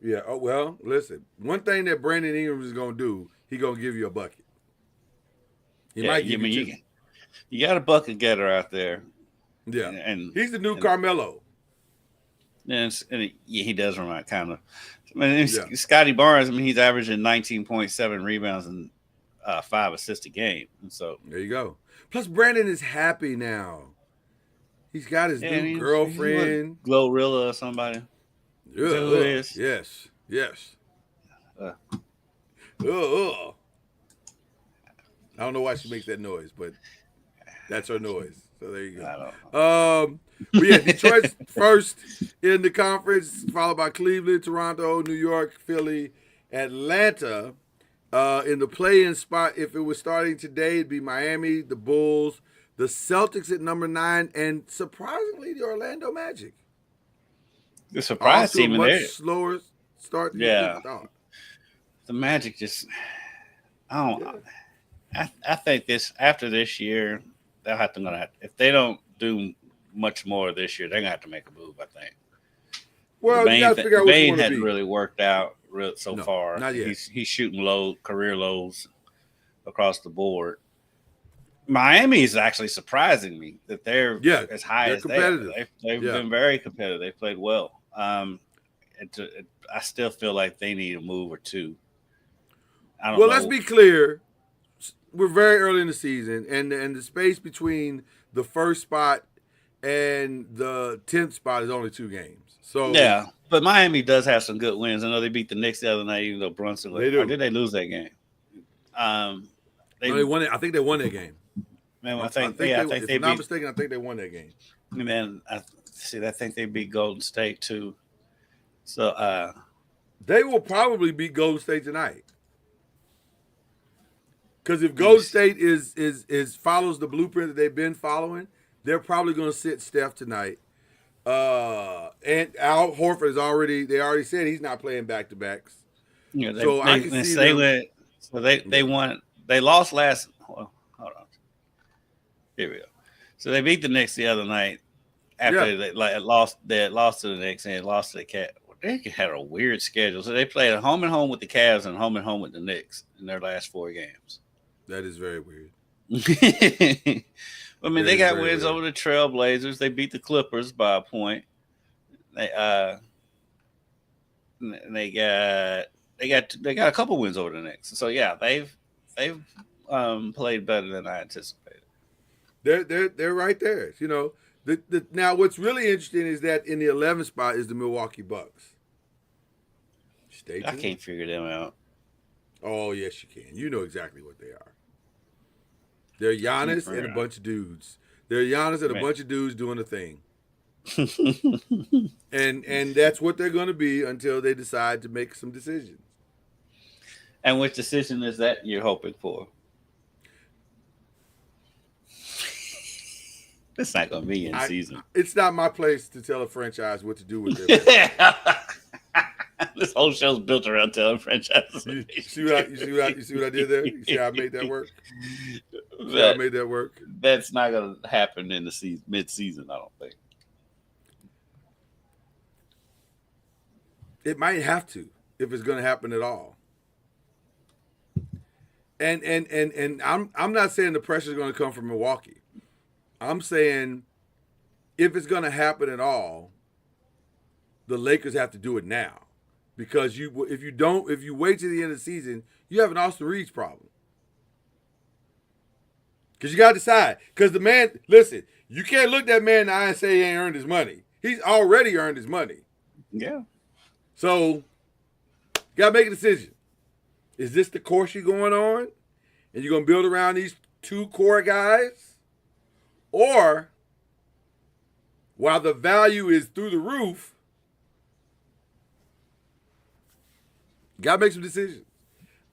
Yeah. Oh well, listen. One thing that Brandon Ingram is gonna do, he gonna give you a bucket. He might give you. You got a bucket getter out there. Yeah, and he's the new Carmelo. And he does remind kind of. I mean, Scotty Barnes. I mean, he's averaging 19.7 rebounds and 5 assists a game. And so there you go. Plus, Brandon is happy now. He's got his new girlfriend, Glorilla or somebody. Yeah, who it is? Yes. I don't know why she makes that noise, but that's her noise. So there you go. But yeah, Detroit's first in the conference, followed by Cleveland, Toronto, New York, Philly, Atlanta. In the play-in spot, if it was starting today, it'd be Miami, the Bulls, the Celtics at number 9, and surprisingly, the Orlando Magic. The surprise team in there. Much slower start than you thought. The Magic just, I don't. I think after this year, they'll have to if they don't do much more this year, they're gonna have to make a move. I think. Well, you got to figure out what you want to be. Hadn't really worked out so far. Not yet. He's shooting career lows across the board. Miami is actually surprising me that they're as high as competitive. They've been very competitive. They played well. I still feel like they need a move or two. Well, let's be clear. We're very early in the season, and the space between the first spot and the 10th spot is only 2 games. So yeah, but Miami does have some good wins. I know they beat the Knicks the other night, even though Brunson. They do. Or did they lose that game? They won it. I think they won that game. Man, I think if I'm not mistaken, I think they won that game. And then I think they beat Golden State too. So they will probably beat Golden State tonight. Because if Golden State is follows the blueprint that they've been following, they're probably going to sit Steph tonight. And Al Horford is already said he's not playing back-to-backs. Yeah, they won. They lost last. Well, hold on. Here we go. So they beat the Knicks the other night after they lost. They had lost to the Knicks and lost to the Cavs. They had a weird schedule. So they played a home and home with the Cavs and home with the Knicks in their last 4 games. That is very weird. I mean, they got wins over the Trailblazers. They beat the Clippers by a point. They got a couple wins over the Knicks. So yeah, they've played better than I anticipated. They're right there. You know, now what's really interesting is that in the 11th spot is the Milwaukee Bucks. I can't figure them out. Oh yes, you can. You know exactly what they are. They're Giannis and a bunch of dudes. They're Giannis and a bunch of dudes doing a thing. and that's what they're going to be until they decide to make some decisions. And which decision is that you're hoping for? It's not going to be in season. It's not my place to tell a franchise what to do with their This whole show's built around telling franchises. You see what I did there? You see how I made that work? I made that work. That's not going to happen in the season, mid-season, I don't think. It might have to if it's going to happen at all. And I'm not saying the pressure is going to come from Milwaukee. I'm saying if it's going to happen at all, the Lakers have to do it now. Because if you wait to the end of the season, you have an Austin Reeves problem. Because you got to decide. Because the man, listen, you can't look that man in the eye and say he ain't earned his money. He's already earned his money. Yeah. So, you got to make a decision. Is this the course you're going on? And you're going to build around these 2 core guys? Or, while the value is through the roof, you got to make some decisions.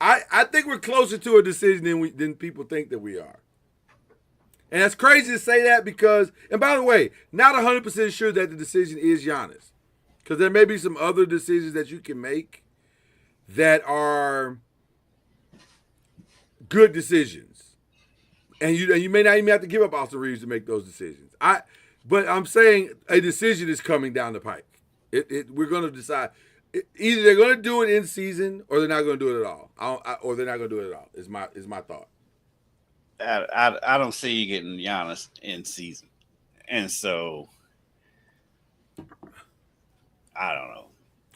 I think we're closer to a decision than people think that we are. And that's crazy to say that because, and by the way, not 100% sure that the decision is Giannis. Because there may be some other decisions that you can make that are good decisions. And you may not even have to give up Austin Reeves to make those decisions. But I'm saying a decision is coming down the pike. We're going to decide. Either they're going to do it in season or they're not going to do it at all. Or they're not going to do it at all, is my thought. I don't see you getting Giannis in season, and so I don't know.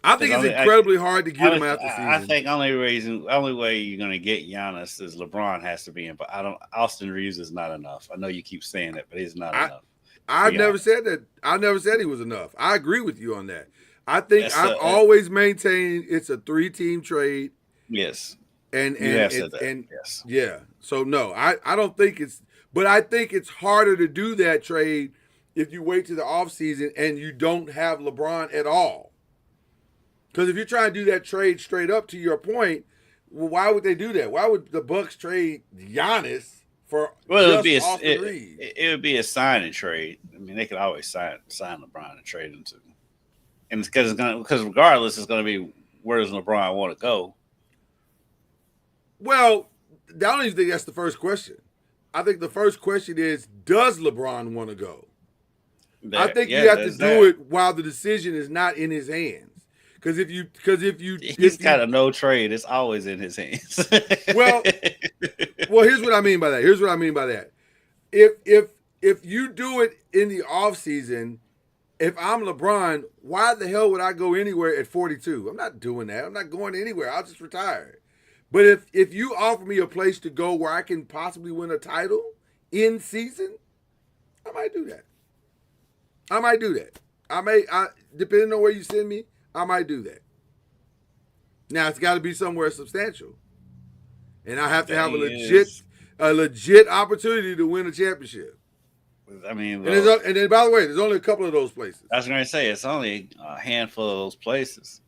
I think it's incredibly hard to get him out the season. I think only way you're going to get Giannis is LeBron has to be in, but Austin Reeves is not enough. I know you keep saying that, but he's not enough. I've never said that. I never said he was enough. I agree with you on that. I think I've always maintained it's a 3-team trade. Yes. And yes. Yeah. So no, I don't think it's, but I think it's harder to do that trade if you wait to the offseason and you don't have LeBron at all. Because if you're trying to do that trade straight up, to your point, well, why would they do that? Why would the Bucks trade Giannis for Austin Reeves? It would be a sign and trade. I mean, they could always sign LeBron and trade him to, and it's because regardless, it's going to be where does LeBron want to go. Well, I don't even think that's the first question. I think the first question is, does LeBron want to go? I think you have to do it while the decision is not in his hands. Because if he's got a no trade, it's always in his hands. well, here's what I mean by that. If you do it in the offseason, if I'm LeBron, why the hell would I go anywhere at 42? I'm not doing that. I'm not going anywhere. I'll just retire. But if you offer me a place to go where I can possibly win a title in season, I might do that. I depending on where you send me, I might do that. Now it's got to be somewhere substantial, and I have to have a legit opportunity to win a championship. I mean, and then by the way, there's only a couple of those places. I was going to say it's only a handful of those places.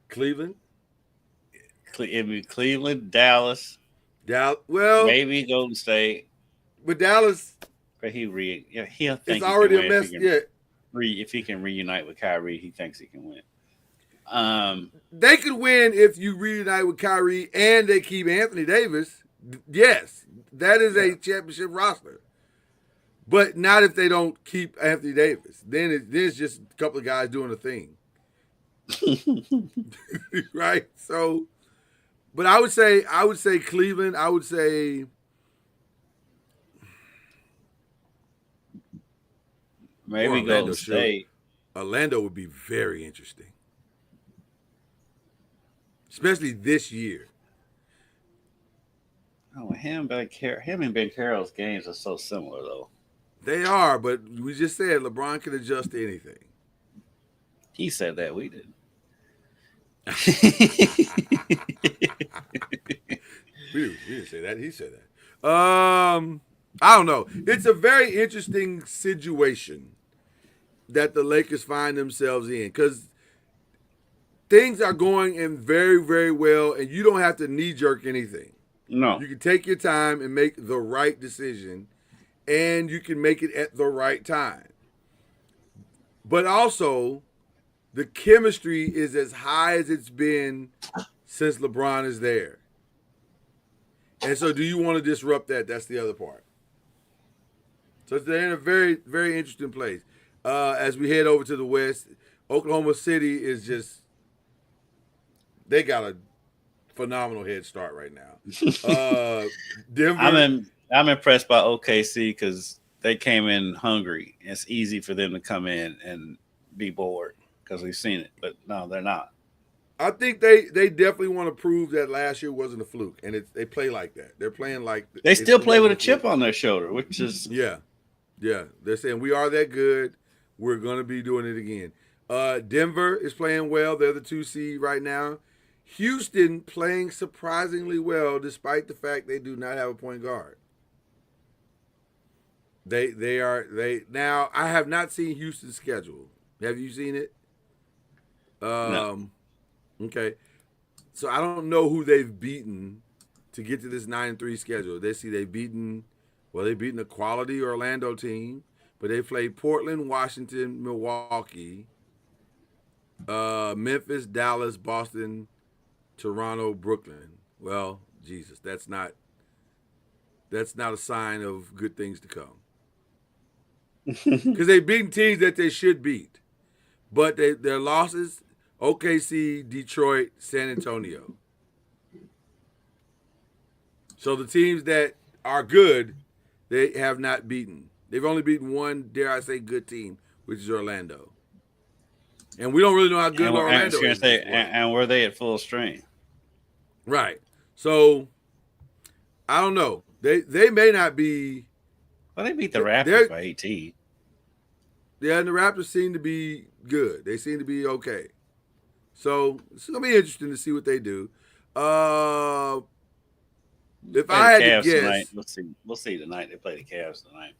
Cleveland. It'd be Cleveland, Dallas. Well, maybe Golden State, but Dallas. But he'll think it's already a mess. If he can reunite with Kyrie, he thinks he can win. They could win if you reunite with Kyrie and they keep Anthony Davis. Yes, that is a championship roster. But not if they don't keep Anthony Davis. Then it's just a couple of guys doing a thing. Right? So, but I would say Cleveland. I would say maybe Golden State. Orlando would be very interesting, especially this year. Oh, him and Ben Carroll's games are so similar, though. They are, but we just said LeBron can adjust to anything. He said that. We didn't. We didn't say that. He said that. I don't know. It's a very interesting situation that the Lakers find themselves in because things are going in very, very well, and you don't have to knee-jerk anything. No. You can take your time and make the right decision, and you can make it at the right time. But also, the chemistry is as high as it's been since LeBron is there. And so do you want to disrupt that? That's the other part. So they're in a very, very interesting place. As we head over to the West, Oklahoma City is just, they got a phenomenal head start right now. Denver. I'm impressed by OKC because they came in hungry. It's easy for them to come in and be bored because we've seen it, but no, they're not. I think they definitely want to prove that last year wasn't a fluke, and they play like that. They're playing like they still play with a chip on their shoulder, which is yeah. They're saying we are that good. We're going to be doing it again. Denver is playing well. They're the 2 seed right now. Houston playing surprisingly well, despite the fact they do not have a point guard. Now. I have not seen Houston's schedule. Have you seen it? No. Okay. So I don't know who they've beaten to get to this 9-3 schedule. They've beaten a quality Orlando team, but they played Portland, Washington, Milwaukee, Memphis, Dallas, Boston, Toronto, Brooklyn. Well, Jesus, that's not a sign of good things to come. Because they've beaten teams that they should beat. But their losses, OKC, Detroit, San Antonio. So the teams that are good, they have not beaten. They've only beaten one, dare I say, good team, which is Orlando. And we don't really know how good Orlando is. And were they at full strength? Right. So I don't know. They may not be. Well, they beat the Raptors by 18. Yeah, and the Raptors seem to be good. They seem to be okay. So it's gonna be interesting to see what they do. If I had to guess, tonight. We'll see tonight. They play the Cavs tonight.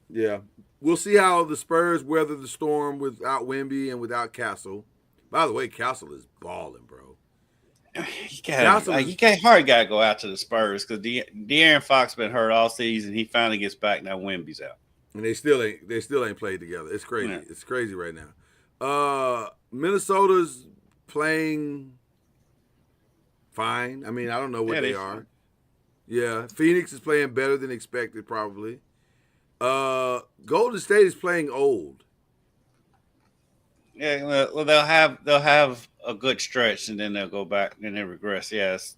Yeah, we'll see how the Spurs weather the storm without Wemby and without Castle. By the way, Castle is balling, bro. You can't hard got to go out to the Spurs because De'Aaron Fox been hurt all season. He finally gets back. Now Wemby's out, and they still ain't played together. It's crazy. Yeah. It's crazy right now. Minnesota's playing fine. I mean, I don't know what they are. Fine. Yeah, Phoenix is playing better than expected, probably. Golden State is playing old. Yeah, well, they'll have a good stretch and then they'll go back and then regress. Yes,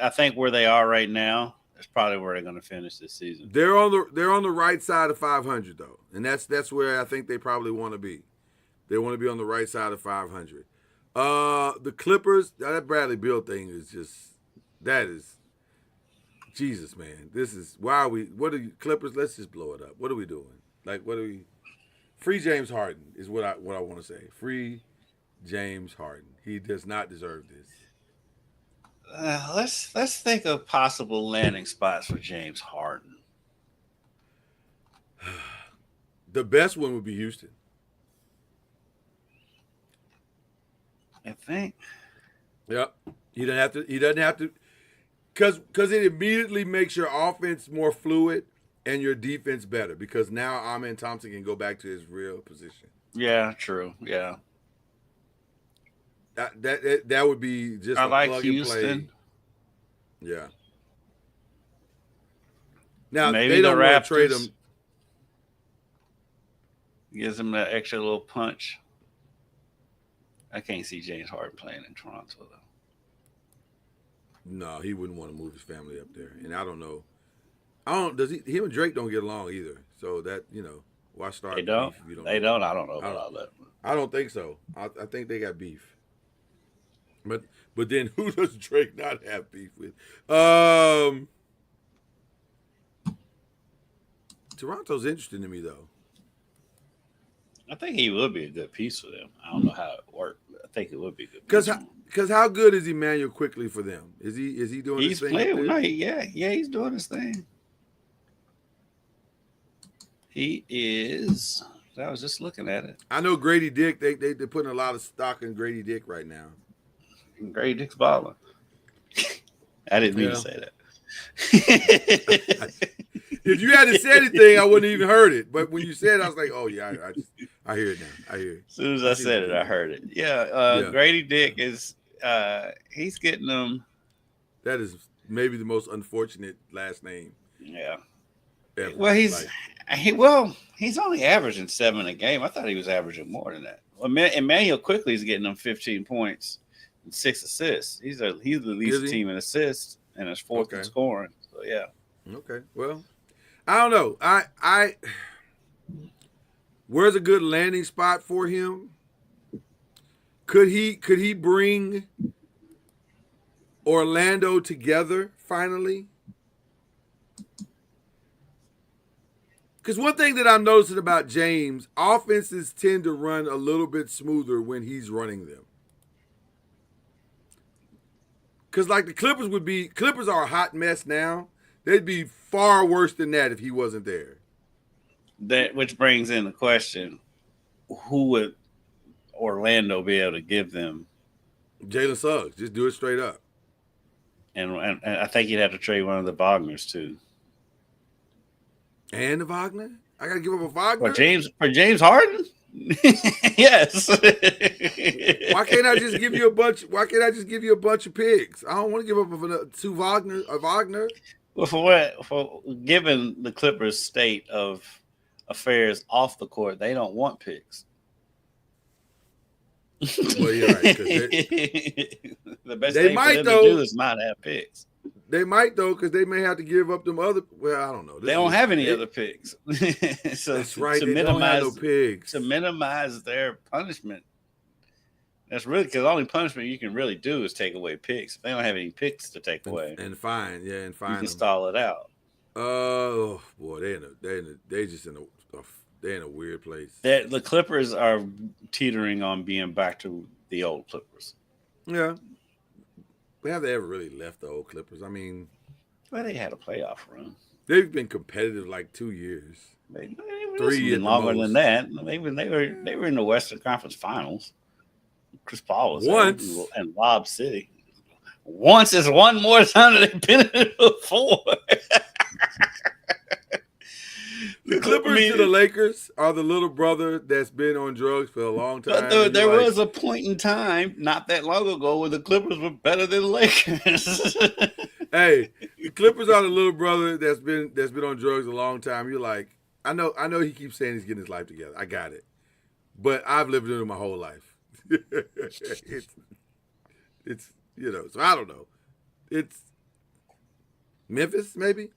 I think where they are right now is probably where they're going to finish this season. They're on the right side of 500 though, and that's where I think they probably want to be. They want to be on the right side of 500. The Clippers, that Bradley Beal thing is just Jesus, man. This is why what are you Clippers? Let's just blow it up. What are we doing? Like, what are we? Free James Harden is what I want to say. Free James Harden. He does not deserve this. Let's think of possible landing spots for James Harden. The best one would be Houston. I think. Yep. He doesn't have to. Because it immediately makes your offense more fluid and your defense better. Because now Amen Thompson can go back to his real position. Yeah, true. Yeah. That would be just I a like plug Houston. And play. Yeah. Now maybe they don't the want Raptors to trade him. Gives them that extra little punch. I can't see James Harden playing in Toronto though. No, he wouldn't want to move his family up there, and I don't know. Him and Drake don't get along either. So that why start? They don't. Beef if you don't they don't. I don't know about all that. I don't think so. I think they got beef. But then who does Drake not have beef with? Toronto's interesting to me though. I think he would be a good piece for them. I don't know how it worked, but I think it would be good. Because how good is Emmanuel Quickly for them? Is he doing his thing? He's playing. No, he's doing his thing. He is. I was just looking at it. I know Grady Dick. They're putting a lot of stock in Grady Dick right now. Grady Dick's balling. I didn't mean to say that. If you hadn't said anything, I wouldn't even heard it. But when you said it, I was like, oh, yeah, I hear it now. I hear it. As soon as I said it, I heard it. Yeah, Grady Dick is he's getting them. That is maybe the most unfortunate last name. Yeah. Ever. Well, he's only averaging 7 a game. I thought he was averaging more than that. Well, Emmanuel Quickly is getting them 15 points and 6 assists. He's the least team in assists and is fourth in scoring. So yeah. Okay. Well, I don't know. I where's a good landing spot for him? Could he bring Orlando together finally? Because one thing that I'm noticing about James, offenses tend to run a little bit smoother when he's running them. Because like the Clippers are a hot mess now. They'd be far worse than that if he wasn't there. That which brings in the question: who would Orlando be able to give them Jalen Suggs. Just do it straight up. And I think you'd have to trade one of the Wagners too. And the Wagner? I gotta give up a Wagner? For James Harden? Yes. Why can't I just give you a bunch? Why can't I just give you a bunch of pigs? I don't want to give up two Wagner. A Wagner. Well, for given the Clippers' state of affairs off the court, they don't want picks. Well, you're right. The best They thing might, for them though. to do is not have picks. They might though, because they may have to give up them other. Well, I don't know. They don't have any other picks. So That's right. To They minimize, don't have no pigs. to minimize their punishment. That's really because the only punishment you can really do is take away picks. If they don't have any picks to take away, and fine, yeah, and fine. You can stall it out. Oh boy, they just in a weird place. The Clippers are teetering on being back to the old Clippers. Yeah. Have they ever really left the old Clippers? I mean, well, they had a playoff run. They've been competitive like 2 years. They 3 years longer than that. They were in the Western Conference Finals. Chris Paul was once in Lob City. Once is one more time that they've been in it before. The Clippers to the Lakers are the little brother that's been on drugs for a long time. But there was a point in time, not that long ago, where the Clippers were better than the Lakers. Hey, the Clippers are the little brother that's been on drugs a long time. You're like, I know he keeps saying he's getting his life together. I got it. But I've lived with it my whole life. it's so I don't know. It's Memphis, maybe?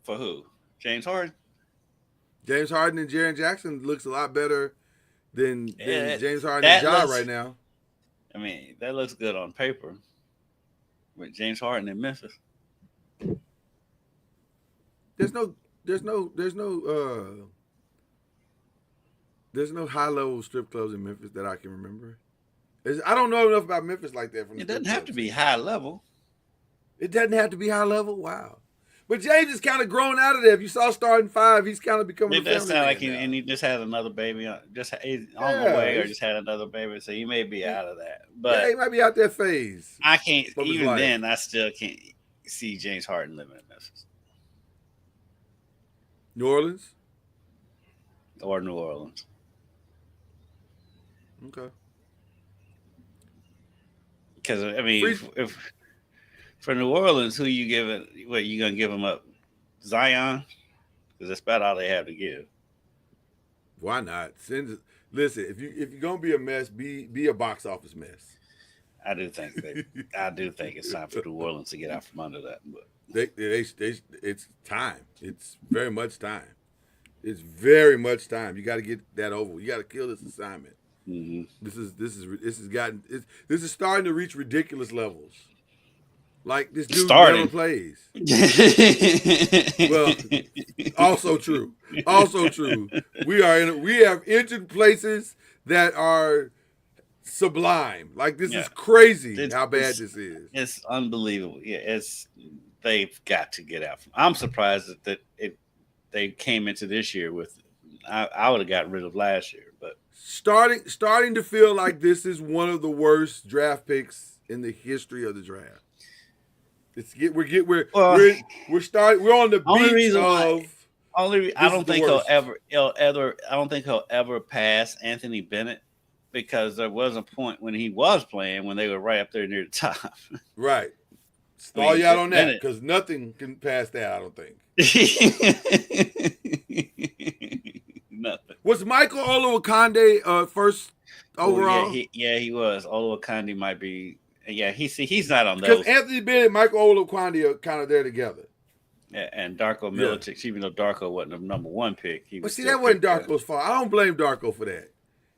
For who? James Harden? James Harden and Jaren Jackson looks a lot better than James Harden and Ja right now. I mean, that looks good on paper. With James Harden in Memphis. There's no high level strip clubs in Memphis that I can remember. I don't know enough about Memphis like that. It doesn't have to be high level. It doesn't have to be high level. Wow. But James is kind of grown out of there. If you saw starting five, he's kind of becoming. It does sound like he just had another baby on the way, or just had another baby. So he may be out of that. But yeah, he might be out that phase. I can't. Even then, I still can't see James Harden living in Memphis, New Orleans, or New Orleans. Okay. Because I mean, if for New Orleans, who you giving? What you gonna give them up? Zion? Because that's about all they have to give. Why not? Listen, if you're gonna be a mess, be a box office mess. I do think it's time for New Orleans to get out from under that. But it's time. It's very much time. It's very much time. You got to get that over. You got to kill this assignment. Mm-hmm. This is starting to reach ridiculous levels. Like this dude never plays. Well, also true. We have entered places that are sublime. Like this is crazy how bad this is. It's unbelievable. Yeah, they've got to get out. I'm surprised that they came into this year with. I would have gotten rid of last year, but starting to feel like this is one of the worst draft picks in the history of the draft. We're on the beach of. I don't think he'll ever pass Anthony Bennett, because there was a point when he was playing when they were right up there near the top. Right. Stall you out on that, because nothing can pass that, I don't think. Nothing. Was Michael Olowokandi first overall? He was. Olowokandi might be. Yeah, he's not on those. Because Anthony Bennett and Michael Olowokandi are kind of there together. Yeah, and Darko Milicic, even though Darko wasn't the number one pick. But see, that wasn't Darko's fault. I don't blame Darko for that.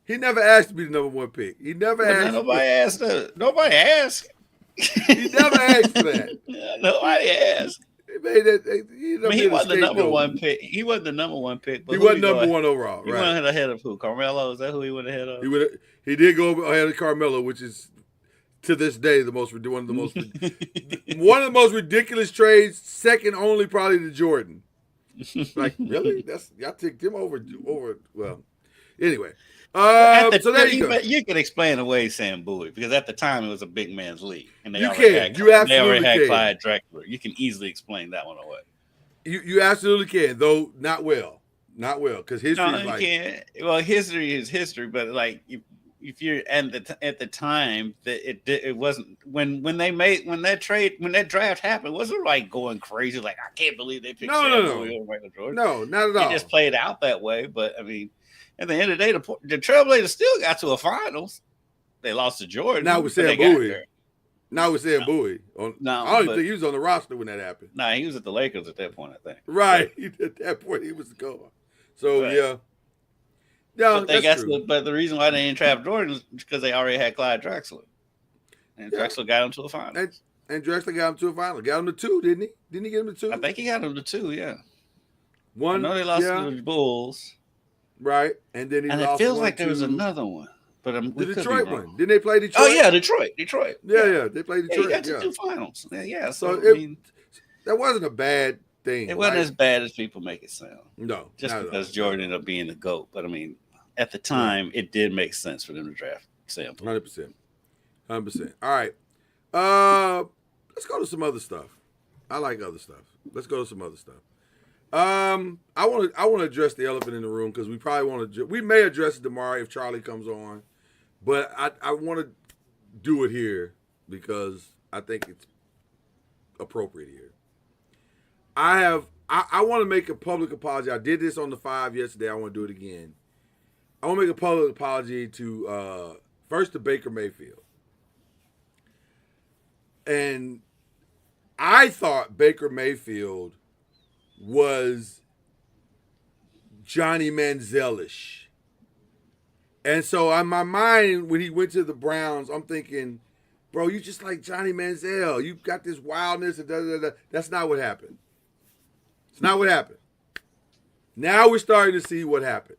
He never asked to be the number one pick. He never asked. Nobody asked. Nobody asked. He never asked for that. Nobody asked. He wasn't the number one pick. He wasn't the number one pick. But he wasn't number one overall. He went ahead of who? Carmelo? Is that who he went ahead of? He did go ahead of Carmelo, which is to this day one of the most ridiculous trades. Second only probably to Jordan. Like really? Y'all took him over. Well, Anyway, So there you go. But you can explain away Sam Bowie because at the time it was a big man's league, and they You already can. had You absolutely they already had can. Clyde Drexler. You can easily explain that one away. You absolutely can, though not well, because history No, is you like can't. Well, history is history, but like if you're at the time that it wasn't when that draft happened, it wasn't like going crazy like I can't believe they picked Sam Bowie over Michael Jordan. No, not at all. It just played out that way. But I mean, at the end of the day, the Trailblazers still got to a finals. They lost to Jordan. Now with Sam Bowie. Now with Sam Bowie. I don't even think he was on the roster when that happened. Nah, he was at the Lakers at that point, I think. Right. At that point, he was gone. So, right. yeah. No, that's true. But the reason why they didn't draft Jordan is because they already had Clyde Drexler. And Drexler got him to a final. And Drexler got him to a final. Got him to 2, didn't he? Didn't he get him to 2? I think he got him to 2, yeah. One. I know they lost to the Bulls. Right. And then he lost it feels like to there was another one. But the Detroit one. Didn't they play Detroit? Oh, yeah, Detroit. Yeah, they played Detroit. He got to 2 finals. Yeah. So that wasn't a bad thing. It wasn't as bad as people make it sound. No. Just because Jordan ended up being the GOAT. But I mean, at the time, it did make sense for them to draft Sam. 100%. All right. Let's go to some other stuff. I like other stuff. Let's go to some other stuff. I want to address the elephant in the room because we probably want to. We may address it tomorrow if Charlie comes on, but I want to do it here because I think it's appropriate here. I want to make a public apology. I did this on the 5 yesterday. I want to do it again. I want to make a public apology to first to Baker Mayfield. And I thought Baker Mayfield was Johnny Manziel-ish. And so on my mind, when he went to the Browns, I'm thinking, bro, you just like Johnny Manziel. You've got this wildness. And da. That's not what happened. It's not what happened. Now we're starting to see what happened.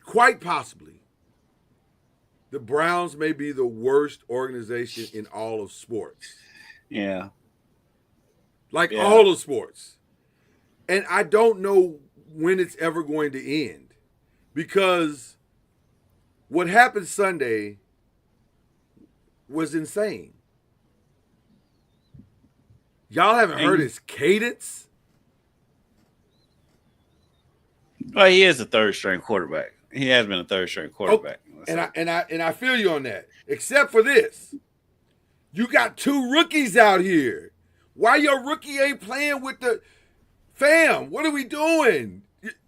Quite possibly, the Browns may be the worst organization in all of sports. Yeah. All of sports. And I don't know when it's ever going to end. Because what happened Sunday was insane. Y'all haven't heard his cadence? Well, he is a third-string quarterback. He has been a third-string quarterback. Oh, and I feel you on that. Except for this. You got 2 rookies out here. Why your rookie ain't playing with the fam? What are we doing?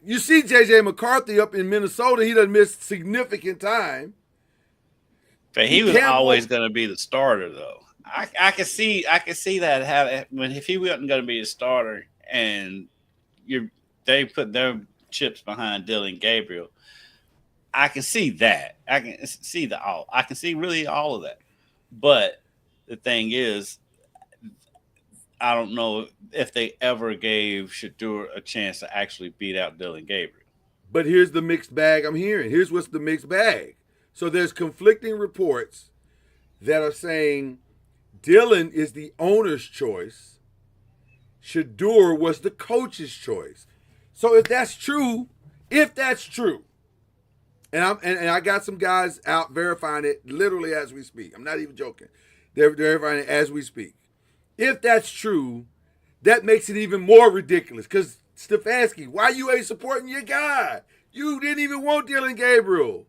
You see J.J. McCarthy up in Minnesota. He done missed significant time. But he was always going to be the starter, though. I can see that if he wasn't going to be the starter and they put their chips behind Dylan Gabriel, I can see that. I can see really all of that. But the thing is, I don't know if they ever gave Shedeur a chance to actually beat out Dylan Gabriel. But here's the mixed bag I'm hearing. Here's what's the mixed bag. So there's conflicting reports that are saying Dylan is the owner's choice. Shedeur was the coach's choice. So if that's true, and I got some guys out verifying it literally as we speak. I'm not even joking. They're verifying it as we speak. If that's true, that makes it even more ridiculous. Because Stefanski, why you ain't supporting your guy? You didn't even want Dylan Gabriel.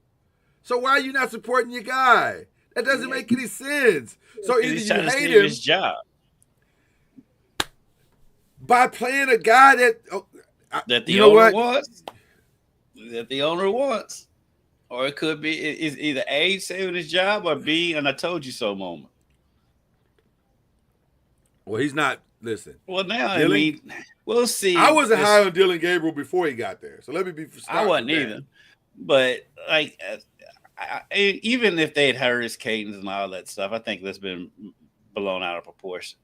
So why are you not supporting your guy? That doesn't make any sense. So either you hate him his job by playing a guy that the owner wants, or it could be it's either A, saving his job, or B, and I told you so moment. Well, he's not. Listen. Well, now I mean, we'll see. I wasn't high on Dylan Gabriel before he got there, so let me be. I wasn't either, but like, even if they had heard his cadence and all that stuff, I think that's been blown out of proportion.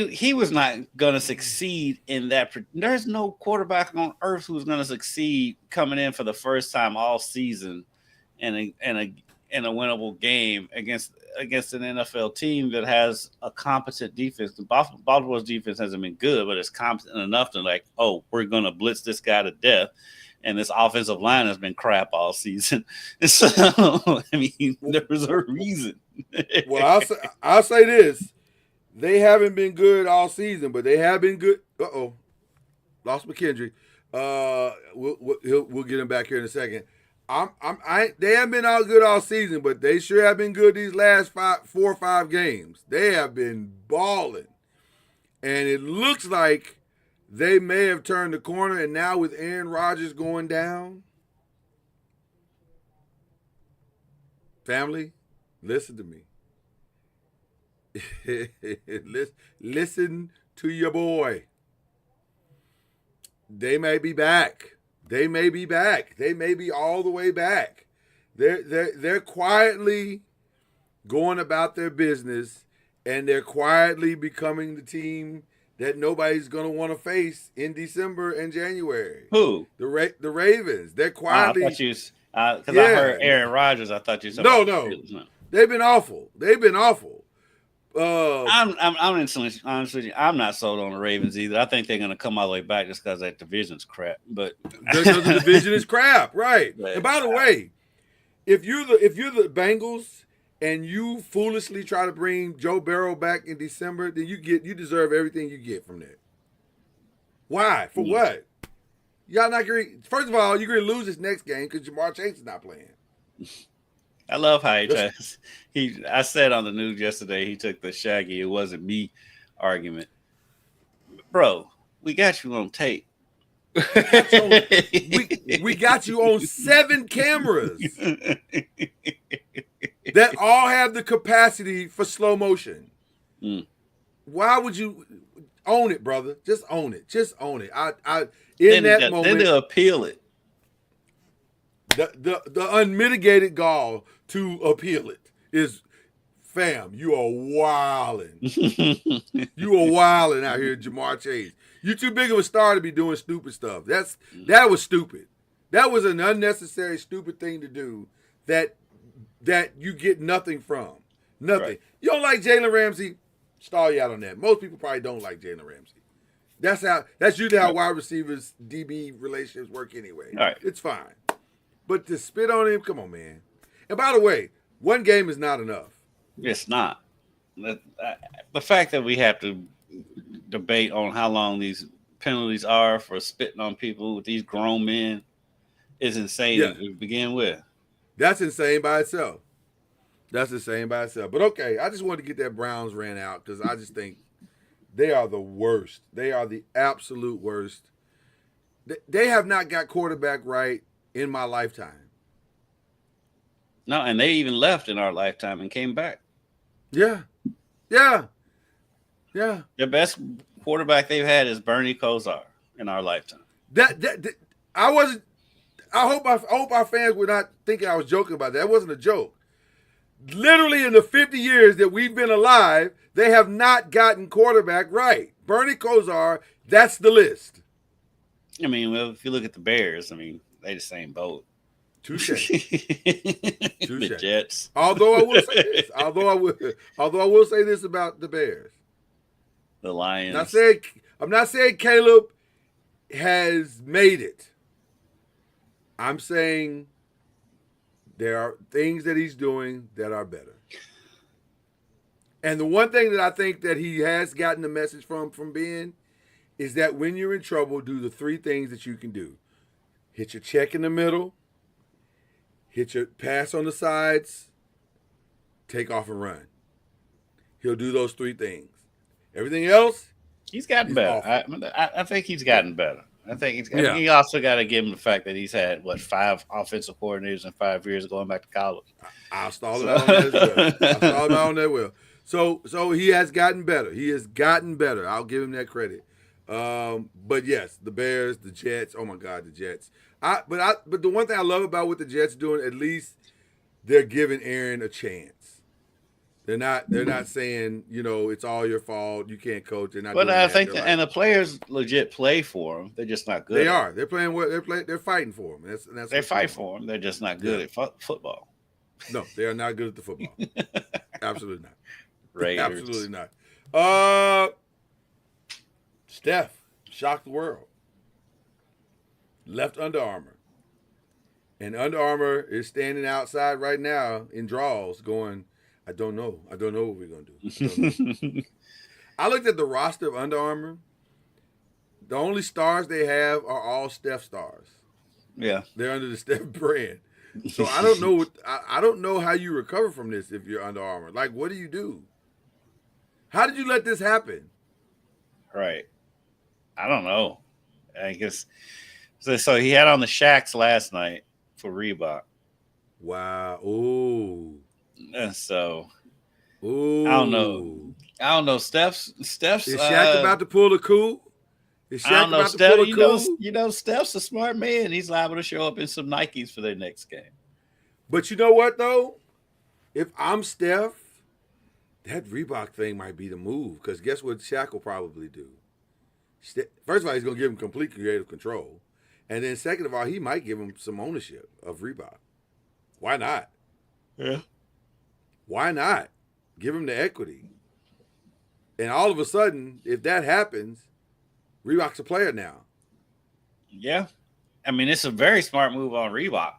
He was not going to succeed in that. There's no quarterback on earth who's going to succeed coming in for the first time all season in a winnable game against an NFL team that has a competent defense. Baltimore's defense hasn't been good, but it's competent enough to we're going to blitz this guy to death and this offensive line has been crap all season. And so, I mean, there was a reason. Well, I'll say this: they haven't been good all season, but they have been good. Lost McKendry. We'll get him back here in a second. They haven't been all good all season, but they sure have been good these last 4 or 5 games. They have been balling, and it looks like they may have turned the corner. And now with Aaron Rodgers going down, family, listen to me. Listen to your boy. They may be back. They may be back. They may be all the way back. They're quietly going about their business, and they're quietly becoming the team that nobody's going to want to face in December and January. Who? The Ravens. They're quietly. I thought you, because I heard Aaron Rodgers. I thought you said no. They've been awful. I'm instantly honest with you. I'm not sold on the Ravens either. I think they're going to come all the way back just because that division's crap. But the division is crap, right? And by the way, if you're the Bengals and you foolishly try to bring Joe Burrow back in December, then you deserve everything you get from that. Why? For what? Y'all not going. First of all, you're going to lose this next game because Jamar Chase is not playing. I love how he tries. I said on the news yesterday he took the Shaggy "it wasn't me" argument. Bro, we got you on tape. we got you on 7 cameras that all have the capacity for slow motion. Why would you own it, brother? Just own it. Just own it. Then they'll appeal it. The unmitigated gall to appeal it is, fam, you are wilding. You are wilding out here, Jamar Chase. You're too big of a star to be doing stupid stuff. That was stupid. That was an unnecessary, stupid thing to do that you get nothing from. Nothing. Right. You don't like Jalen Ramsey? Stall you out on that. Most people probably don't like Jalen Ramsey. That's usually how wide receivers DB relationships work anyway. All right. It's fine. But to spit on him, come on, man. And by the way, one game is not enough. It's not. The fact that we have to debate on how long these penalties are for spitting on people with these grown men is insane to begin with. That's insane by itself. But okay, I just wanted to get that Browns rant out because I just think they are the worst. They are the absolute worst. They have not got quarterback right in my lifetime. No, and they even left in our lifetime and came back. Yeah. The best quarterback they've had is Bernie Kosar in our lifetime. I hope our fans were not thinking I was joking about that. That wasn't a joke. Literally in the 50 years that we've been alive, they have not gotten quarterback right. Bernie Kosar, that's the list. I mean, well, if you look at the Bears, I mean, they the same boat. Touche. The Jets. Although I will say this about the Bears. The Lions. I'm not saying Caleb has made it. I'm saying there are things that he's doing that are better. And the one thing that I think that he has gotten the message from Ben is that when you're in trouble, do the 3 things that you can do. Hit your check in the middle, hit your pass on the sides, take off and run. He'll do those 3 things. Everything else, he's gotten better. I think he's gotten better. I think he's. Yeah. He also got to give him the fact that he's had 5 offensive coordinators in 5 years going back to college. I'll stall it out on that well. So he has gotten better. I'll give him that credit. But yes, the Bears, the Jets. Oh my God, the Jets. But the one thing I love about what the Jets doing, at least they're giving Aaron a chance. They're not saying, it's all your fault. You can't coach. They're not. But I think, and the players legit play for him. They're just not good. They are. They're playing. They're fighting for him. That's they fight for him. They're just not good at football. No, they are not good at the football. Absolutely not. Raiders. Absolutely not. Steph shocked the world. left Under Armour. And Under Armour is standing outside right now in draws going, I don't know. I don't know what we're going to do. I don't know. I looked at the roster of Under Armour. The only stars they have are all Steph stars. Yeah. They're under the Steph brand. So I don't know I don't know how you recover from this if you're Under Armour. Like, what do you do? How did you let this happen? Right. I don't know. I guess so he had on the Shaqs last night for Reebok. Wow. Ooh. And so Ooh. I don't know. Steph's Is Shaq about to pull the coup? Is Shaq I don't know, about Steph. to pull the coup? You know, Steph's a smart man. He's liable to show up in some Nikes for their next game. But you know what though? If I'm Steph, that Reebok thing might be the move. Because guess what Shaq will probably do? First of all, he's going to give him complete creative control. And then second of all, he might give him some ownership of Reebok. Why not? Yeah. Why not? Give him the equity. And all of a sudden, if that happens, Reebok's a player now. Yeah. I mean, it's a very smart move on Reebok.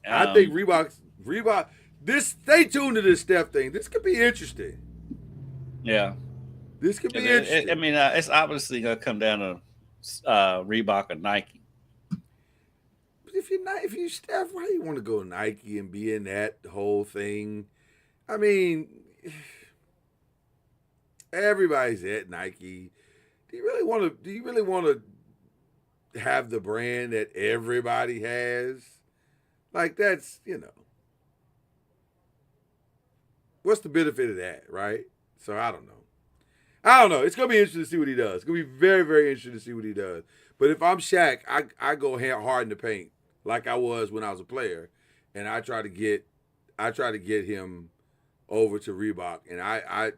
I think Reebok, stay tuned to this Steph thing. This could be interesting. Yeah. This could be interesting. I mean, it's obviously going to come down to Reebok or Nike. But if you're Steph, why do you want to go Nike and be in that whole thing? I mean, everybody's at Nike. Do you really want to have the brand that everybody has? Like, that's, what's the benefit of that, right? So I don't know. It's going to be interesting to see what he does. It's going to be very, very interesting to see what he does. But if I'm Shaq, I go hard in the paint like I was when I was a player, and I try to get him over to Reebok, and I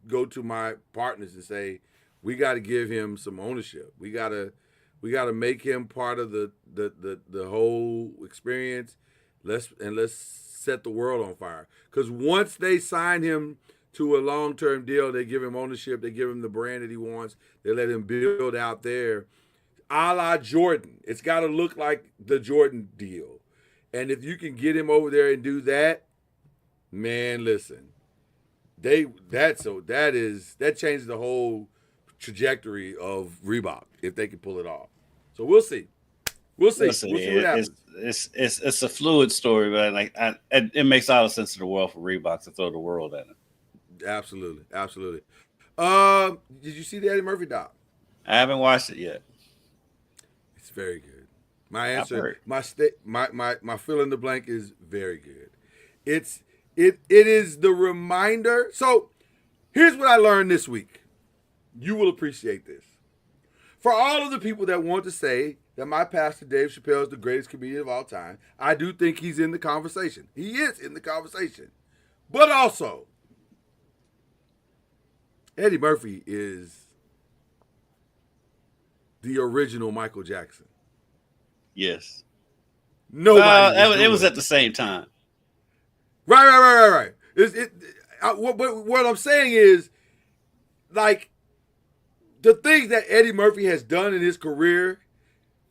go to my partners and say, we got to give him some ownership. We got to make him part of the whole experience. Let's set the world on fire. Because once they sign him to a long-term deal, they give him ownership, they give him the brand that he wants, they let him build out there, a la Jordan. It's got to look like the Jordan deal. And if you can get him over there and do that, man, listen, that changes the whole trajectory of Reebok if they can pull it off. So we'll see. We'll see what happens. It's a fluid story, but it makes all the sense in the world for Reebok to throw the world at it. Absolutely. Did you see the Eddie Murphy doc? I haven't watched it yet. It's very good. My answer, my fill in the blank is very good. It is the reminder. So here's what I learned this week. You will appreciate this. For all of the people that want to say that my pastor Dave Chappelle is the greatest comedian of all time, I do think he's in the conversation. He is in the conversation. But also, Eddie Murphy is the original Michael Jackson. Yes. Nobody. It was at the same time. Right. What I'm saying is, like, the things that Eddie Murphy has done in his career,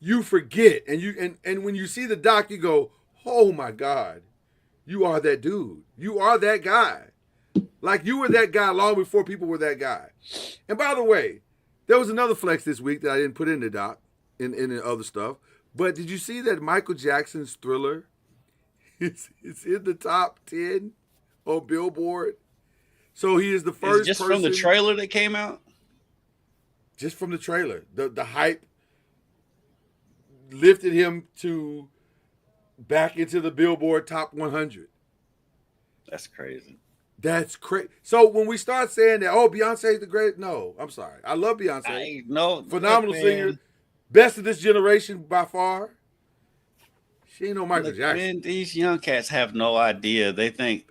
you forget, and when you see the doc, you go, "Oh my God, you are that dude. You are that guy. Like, you were that guy long before people were that guy." And by the way, there was another flex this week that I didn't put in the doc, in the other stuff. But did you see that Michael Jackson's Thriller? It's in the top 10 on Billboard. So he is the first just person. From the trailer that came out? Just from the trailer. The hype lifted him back into the Billboard top 100. That's crazy. That's crazy. So when we start saying that, Beyonce's the great, no, I'm sorry. I love Beyonce. Phenomenal singer. Best of this generation by far. She ain't no Michael Jackson. Man, these young cats have no idea. They think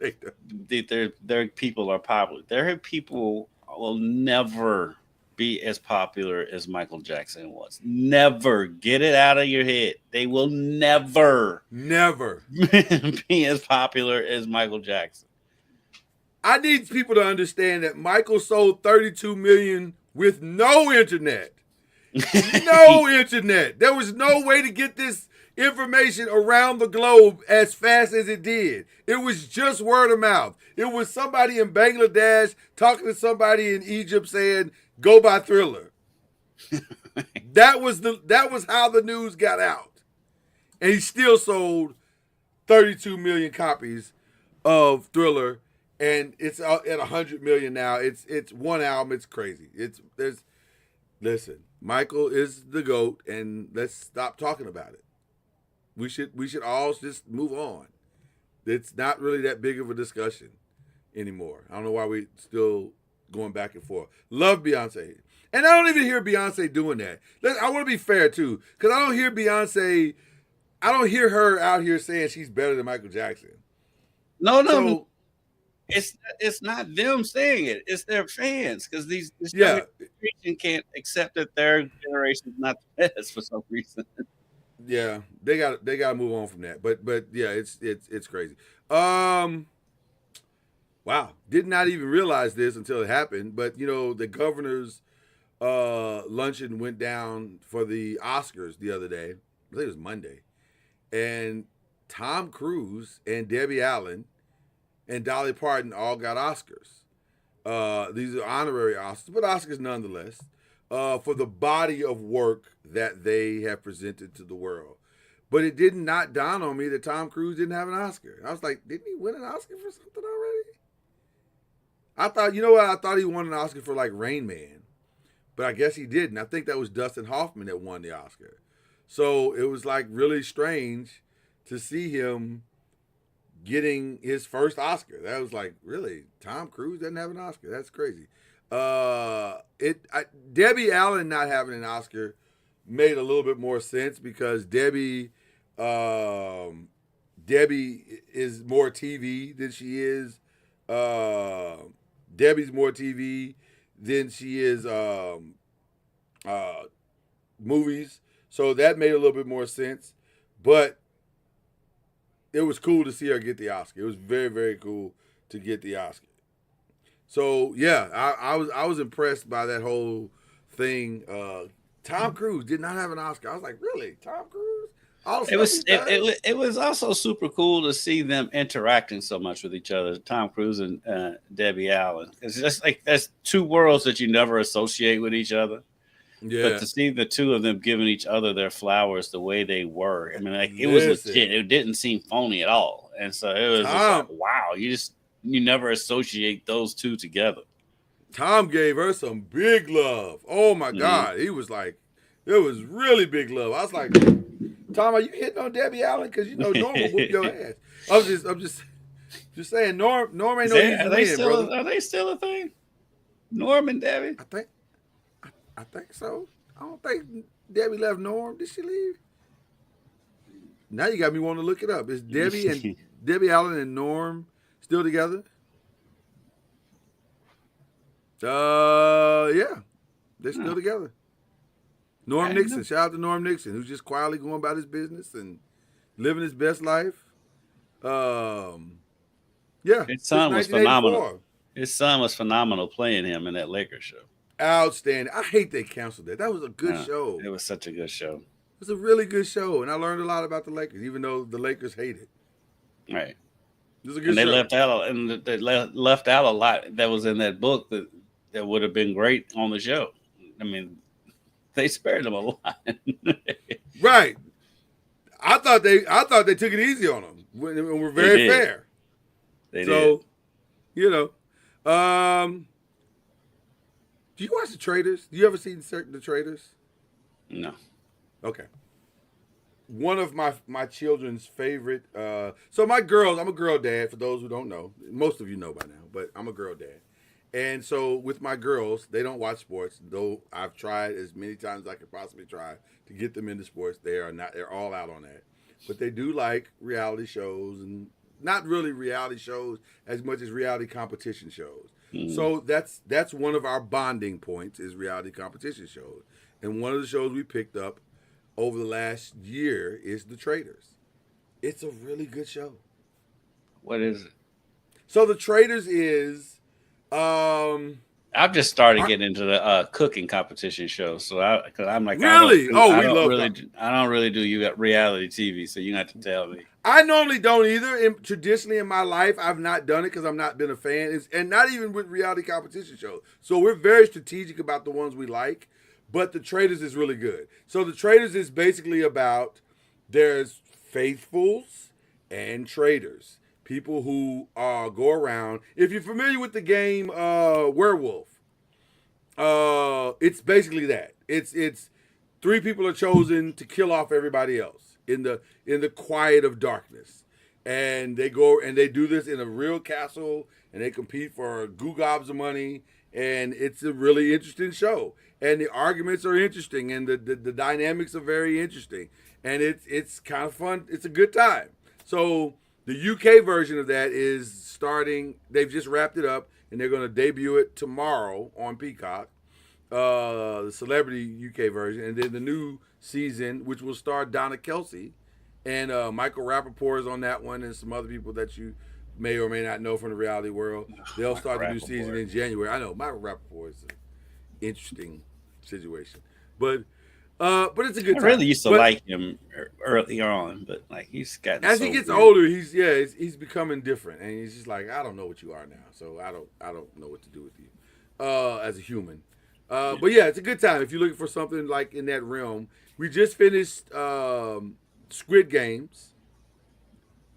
that their people are popular. Their people will never be as popular as Michael Jackson was. Never. Get it out of your head. They will never be as popular as Michael Jackson. I need people to understand that Michael sold 32 million with no internet. No internet. There was no way to get this information around the globe as fast as it did. It was just word of mouth. It was somebody in Bangladesh talking to somebody in Egypt saying, "Go buy Thriller." That was how the news got out. And he still sold 32 million copies of Thriller, and it's at 100 million now. It's one album. It's crazy. Listen, Michael is the GOAT, and let's stop talking about it. We should all just move on. It's not really that big of a discussion anymore. I don't know why we still going back and forth. Love Beyonce. And I don't even hear Beyonce doing that. I want to be fair, too, because I don't hear Beyonce, I don't hear her out here saying she's better than Michael Jackson. No. So, It's not them saying it. It's their fans, because this Yeah. generation can't accept that their generation is not the best for some reason. yeah, they got to move on from that. But yeah, it's crazy. Wow, did not even realize this until it happened. But the governor's luncheon went down for the Oscars the other day. I think it was Monday, and Tom Cruise and Debbie Allen and Dolly Parton all got Oscars. These are honorary Oscars, but Oscars nonetheless, for the body of work that they have presented to the world. But it did not dawn on me that Tom Cruise didn't have an Oscar. I was like, didn't he win an Oscar for something already? I thought, I thought he won an Oscar for like Rain Man. But I guess he didn't. I think that was Dustin Hoffman that won the Oscar. So it was like really strange to see him getting his first Oscar. That was like, really? Tom Cruise doesn't have an Oscar? That's crazy. Debbie Allen not having an Oscar made a little bit more sense because Debbie is more TV than she is. Debbie's more TV than she is movies. So that made a little bit more sense. But it was cool to see her get the Oscar. It was very, very cool to get the Oscar. So yeah, I was impressed by that whole thing. Tom Cruise did not have an Oscar. I was like, really, Tom Cruise? It was also super cool to see them interacting so much with each other, Tom Cruise and Debbie Allen. It's just like that's two worlds that you never associate with each other. Yeah. But to see the two of them giving each other their flowers the way they were, I mean, like it was legit. It didn't seem phony at all, and so it was just like, wow. You never associate those two together. Tom gave her some big love. Oh my God, he was like, it was really big love. I was like, Tom, are you hitting on Debbie Allen? Because Norm will whoop your ass. I'm just saying, Norm ain't no easy man, brother. Are they still a thing? Norm and Debbie? I think so. I don't think Debbie left Norm. Did she leave? Now you got me wanting to look it up. Is Debbie Allen and Norm still together? Yeah, they're still together. Norm Nixon, shout out to Norm Nixon, who's just quietly going about his business and living his best life. Yeah, his son was phenomenal. His son was phenomenal playing him in that Lakers show. Outstanding. I hate they canceled that. That was a good show. It was such a good show. It was a really good show, and I learned a lot about the Lakers, even though the Lakers hate it. Right. It was a good show. They left out a lot that was in that book that would have been great on the show. I mean, they spared them a lot. Right. I thought they took it easy on them. We were very fair. They did. Do you watch The Traitors? Do you ever see The Traitors? No. Okay. One of my children's favorite. So my girls, I'm a girl dad. For those who don't know, most of you know by now, but I'm a girl dad. And so with my girls, they don't watch sports, though I've tried as many times as I could possibly try to get them into sports. They're all out on that. But they do like reality shows, and not really reality shows as much as reality competition shows. So that's one of our bonding points is reality competition shows. And one of the shows we picked up over the last year is The Traitors. It's a really good show. What is it? So The Traitors is I've just started getting into the cooking competition shows. So because I'm like, really? I don't really do you got reality TV. So you have to tell me. I normally don't either. Traditionally in my life, I've not done it because I've not been a fan, and not even with reality competition shows. So we're very strategic about the ones we like. But the Traders is really good. So the Traders is basically about there's faithfuls and traders, people who go around. If you're familiar with the game Werewolf, it's basically that. It's 3 people are chosen to kill off everybody else in the quiet of darkness, and they go and they do this in a real castle, and they compete for goo gobs of money, and it's a really interesting show. And the arguments are interesting, and the dynamics are very interesting, and it's kind of fun. It's a good time. So the UK version of that is starting. They've just wrapped it up, and they're going to debut it tomorrow on Peacock, the celebrity UK version, and then the new season, which will star Donna Kelsey, and Michael Rappaport is on that one, and some other people that you may or may not know from the reality world. They'll start the new season in January. I know Michael Rappaport is an interesting situation, but it's a good time. I really used to like him early on, but like he's gotten as he gets older, he's becoming different, and he's just like, I don't know what you are now, so I don't know what to do with you as a human. But yeah, it's a good time if you're looking for something like in that realm. We just finished Squid Games.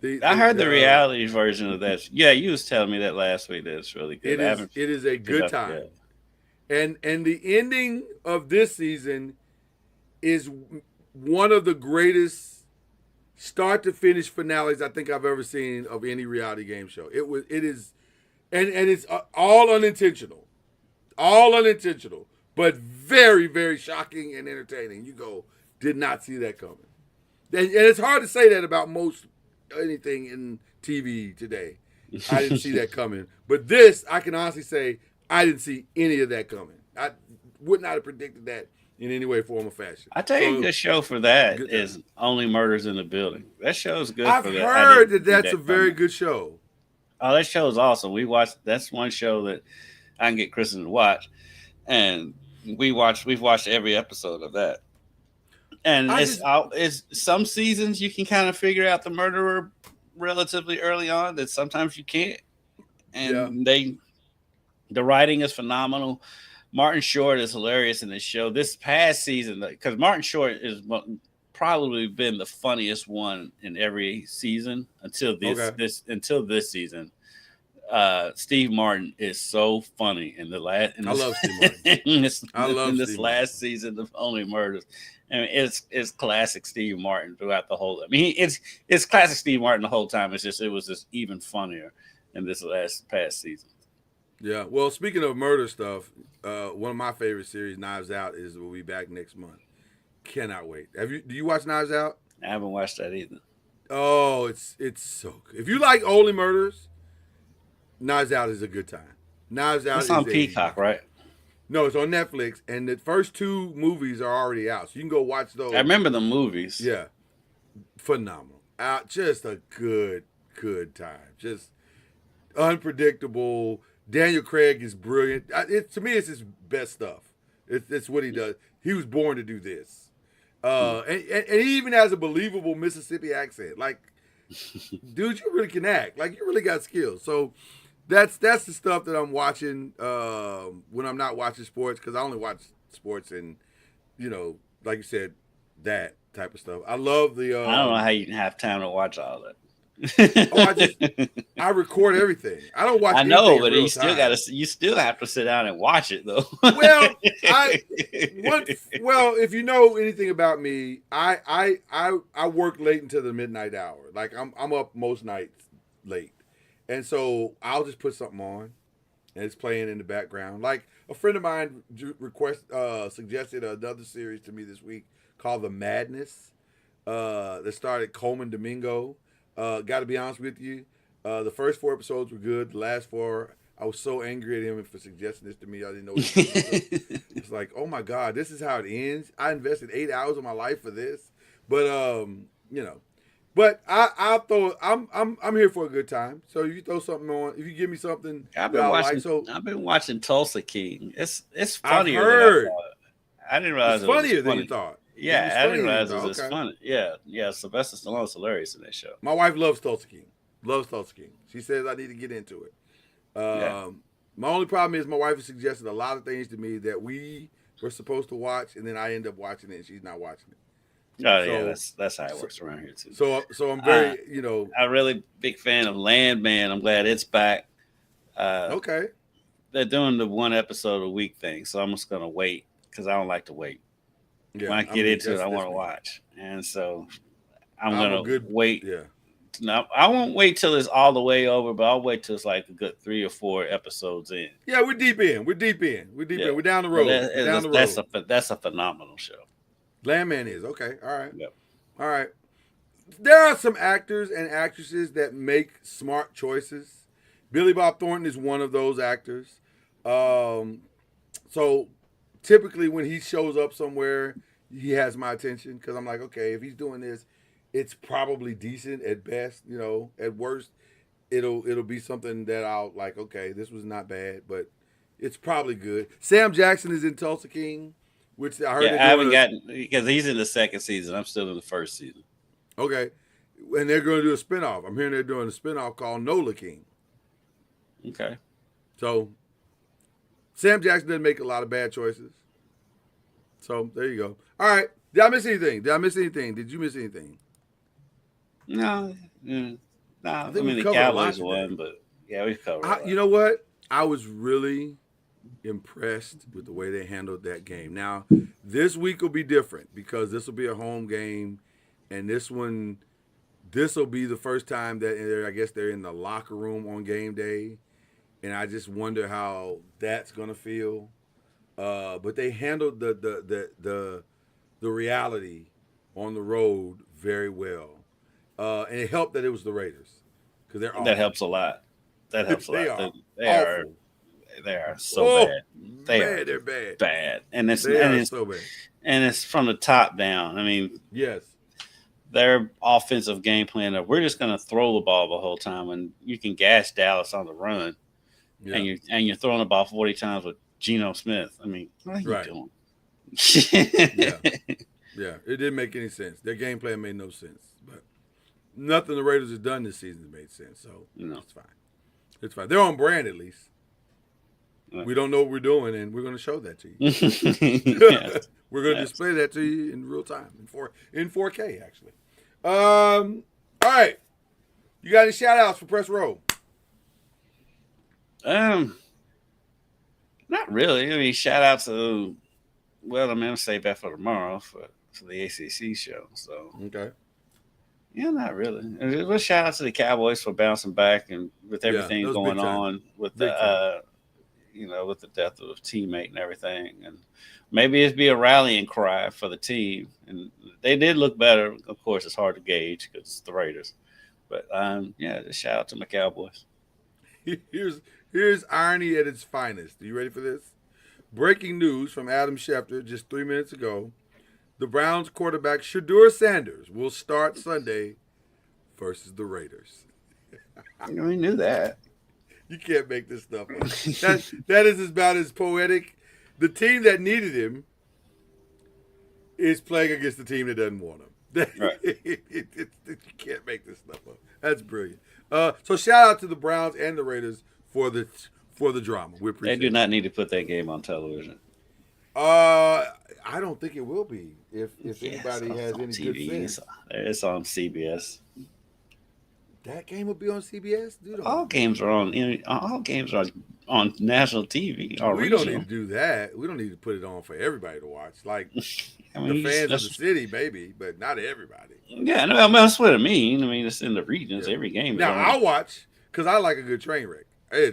I heard the reality version of that. Yeah, you was telling me that last week. That's really good. It is a good time. And the ending of this season is one of the greatest start to finish finales I think I've ever seen of any reality game show. It is, and it's all unintentional, but very, very shocking and entertaining. You go, did not see that coming. And it's hard to say that about most anything in TV today. I didn't see that coming. But this, I can honestly say, I didn't see any of that coming. I would not have predicted that in any way, form, or fashion. I tell you, a good show for that is Only Murders in the Building. That show is good. I've heard that's a very good show. Oh, that show is awesome. That's one show that I can get Kristen to watch, and we've watched every episode of that. And it's some seasons you can kind of figure out the murderer relatively early on. That sometimes you can't, and the writing is phenomenal. Martin Short is hilarious in this show. This past season, because Martin Short is probably been the funniest one in every season until this season. Steve Martin is so funny in the last. I love Steve Martin. in this last season of Only Murders. I mean, it's classic Steve Martin throughout the whole. I mean, it's classic Steve Martin the whole time. It was just even funnier in this past season. Yeah. Well, speaking of murder stuff, one of my favorite series, Knives Out, will be back next month. Cannot wait. Do you watch Knives Out? I haven't watched that either. Oh, it's so good. If you like Only Murders, Knives Out is a good time. Knives Out. It's on Peacock, right? No, it's on Netflix, and the first 2 movies are already out, so you can go watch those. I remember the movies. Yeah, phenomenal. Just a good time. Just unpredictable. Daniel Craig is brilliant. To me, it's his best stuff. It's what he does. He was born to do this, and he even has a believable Mississippi accent. Like, dude, you really can act. Like, you really got skills. So. That's the stuff that I'm watching when I'm not watching sports, because I only watch sports and, like you said, that type of stuff. I love the. I don't know how you can have time to watch all that. I record everything. I don't watch. I know, but you still have to sit down and watch it though. Well, if you know anything about me, I work late into the midnight hour. Like I'm up most nights late. And so I'll just put something on, and it's playing in the background. Like a friend of mine suggested another series to me this week called The Madness. That started Coleman Domingo. Got to be honest with you, the first 4 episodes were good. The last 4, I was so angry at him for suggesting this to me. I didn't know what to do. It's like, oh my God, this is how it ends. I invested 8 hours of my life for this, but But I'll throw. I'm here for a good time. So you throw something on. If you give me something I've that been I watching. like, so I've been watching Tulsa King. It's I've funnier than I heard thought. I didn't it's realize it was funnier than funny. you thought. It was Yeah, I didn't funnier than you realize it thought. was Okay. funny. Yeah. Sylvester Stallone's hilarious in that show. My wife loves Tulsa King. Loves Tulsa King. She says I need to get into it. Yeah. My only problem is my wife has suggested a lot of things to me that we were supposed to watch, and then I end up watching it, and she's not watching it. Oh yeah, that's how it works around here too. So I'm very, I'm really big fan of Landman. I'm glad it's back. Okay. They're doing the one episode a week thing, so I'm just gonna wait because I don't like to wait. Yeah, When I get into it, I want to watch, and so I'm gonna wait. Yeah. No, I won't wait till it's all the way over, but I'll wait till it's like a good 3 or 4 episodes in. Yeah, we're deep in. We're down the road. That's a phenomenal show. Landman is okay. All right. Yep. All right. There are some actors and actresses that make smart choices. Billy Bob Thornton is one of those actors. So typically when he shows up somewhere, he has my attention because I'm like, okay, if he's doing this, it's probably decent at best. At worst, it'll be something that I'll like. Okay, this was not bad, but it's probably good. Sam Jackson is in Tulsa King, which I heard. Yeah, I haven't gotten because he's in the second season. I'm still in the first season. Okay, and they're going to do a spinoff. I'm hearing they're doing a spinoff called Nola King. Okay. So Sam Jackson doesn't make a lot of bad choices. So there you go. All right. Did I miss anything? Did you miss anything? No. I think we mean, the covered a lot Cowboys today. won, but yeah, we've covered a lot. You know what? I was really impressed with the way they handled that game. Now, this week will be different because this will be a home game, and this will be the first time that I guess they're in the locker room on game day, and I just wonder how that's gonna feel. But they handled the reality on the road very well. And it helped that it was the Raiders because they're awful. That helps a lot. They are so bad. They're bad. Bad, and it's so bad. And it's from the top down. I mean, yes, their offensive game plan of we're just going to throw the ball the whole time, and you can gash Dallas on the run, and you're throwing the ball 40 times with Geno Smith. I mean, what are you doing? Yeah, it didn't make any sense. Their game plan made no sense, but nothing the Raiders have done this season made sense. So it's fine. It's fine. They're on brand at least. We don't know what we're doing, and we're going to show that to you. We're going to display that to you in real time, in 4K, actually. All right. You got any shout-outs for Press Row? Not really. I mean, shout-outs to, I'm going to save that for tomorrow for the ACC show. So okay. Yeah, not really. Well, shout out to the Cowboys for bouncing back and with everything going on with the with the death of a teammate and everything, and maybe it'd be a rallying cry for the team. And they did look better. Of course, it's hard to gauge because it's the Raiders, but just shout out to my Cowboys. Here's irony at its finest. Are you ready for this? Breaking news from Adam Schefter just 3 minutes ago. The Browns quarterback Shedeur Sanders will start Sunday versus the Raiders. We knew that. You can't make this stuff up. That is about as poetic. The team that needed him is playing against the team that doesn't want him. Right. You can't make this stuff up. That's brilliant. So shout out to the Browns and the Raiders for the drama. We appreciate it. They do not need to put that game on television. I don't think it will be. If anybody has any TV. good sense. It's on CBS. That game will be on CBS, dude. All games are on national TV. Or we don't need to do that. We don't need to put it on for everybody to watch. Like the fans of the city, maybe, but not everybody. Yeah, no, that's what I mean. I mean, it's in the regions. Every game. Now I'll watch because I like a good train wreck.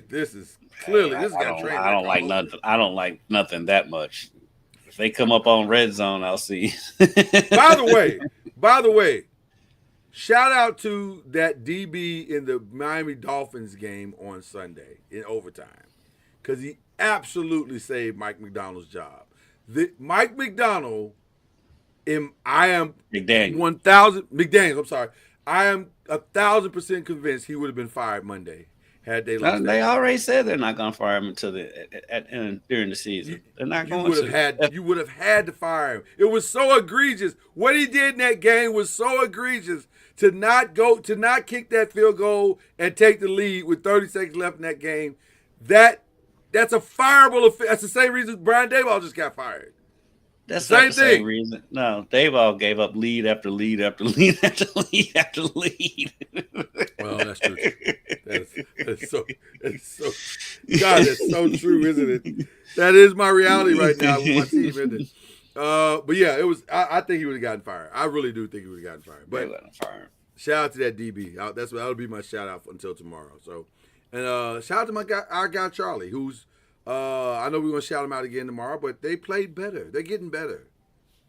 This is clearly this got train wreck. I don't like nothing. I don't like nothing that much. If they come up on Red Zone, I'll see. By the way, shout out to that DB in the Miami Dolphins game on Sunday in overtime because he absolutely saved Mike McDonald's job. Mike McDonald, I am McDaniel. 1,000 McDaniels. I'm sorry. I am 1,000% convinced he would have been fired Monday had they lost. They already said they're not going to fire him until during the season. They're not going to. You would have had to fire him. It was so egregious. What he did in that game was so egregious to not kick that field goal and take the lead with 30 seconds left in that game. That's a fireable offense. That's the same reason Brian Daboll just got fired. That's not the same reason. No, Daboll gave up lead after lead after lead after lead after lead. Well, that's true. That's so. God, that's so true, isn't it? That is my reality right now with my team, isn't it? But yeah, it was. I think he would have gotten fired. I really do think he would have gotten fired. But shout out to that DB. That'll be my shout out until tomorrow. So, and shout out to our guy Charlie, who's. I know we're going to shout them out again tomorrow, but they played better. They're getting better.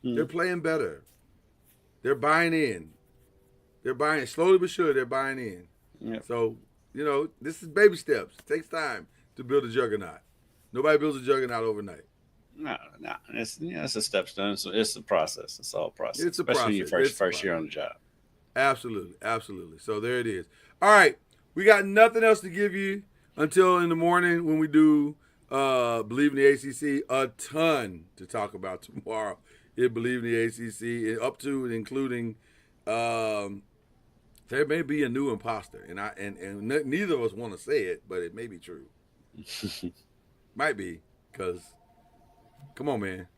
They're playing better. They're buying in. Slowly but surely, they're buying in. Yep. So, this is baby steps. It takes time to build a juggernaut. Nobody builds a juggernaut overnight. No. It's a stepstone. So it's a process. It's all a process. It's a Especially process. your first year on the job. Absolutely. So there it is. All right. We got nothing else to give you until in the morning when we do Believe in the ACC. A ton to talk about tomorrow. Believe in the ACC, up to and including there may be a new imposter, and neither of us want to say it, but it may be true. Might be, because come on, man.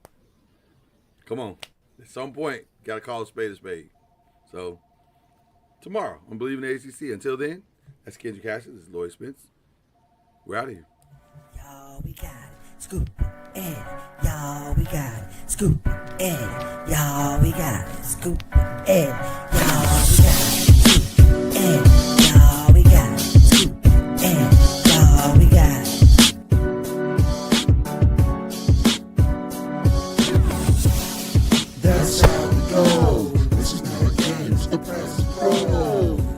Come on. At some point, got to call a spade a spade. So tomorrow on Believe in the ACC. Until then, that's Kendrick Cassidy. This is Lloyd Spence. We're out of here. Y'all, we got it. Scoop Ed. Y'all, we got it. Scoop Ed. Y'all, we got it. Scoop Ed. Y'all, we got it. Scoop Ed. Y'all, we got it. Scoop Ed. Y'all, we got it. That's how we go. This is not a game, it's the Pistons.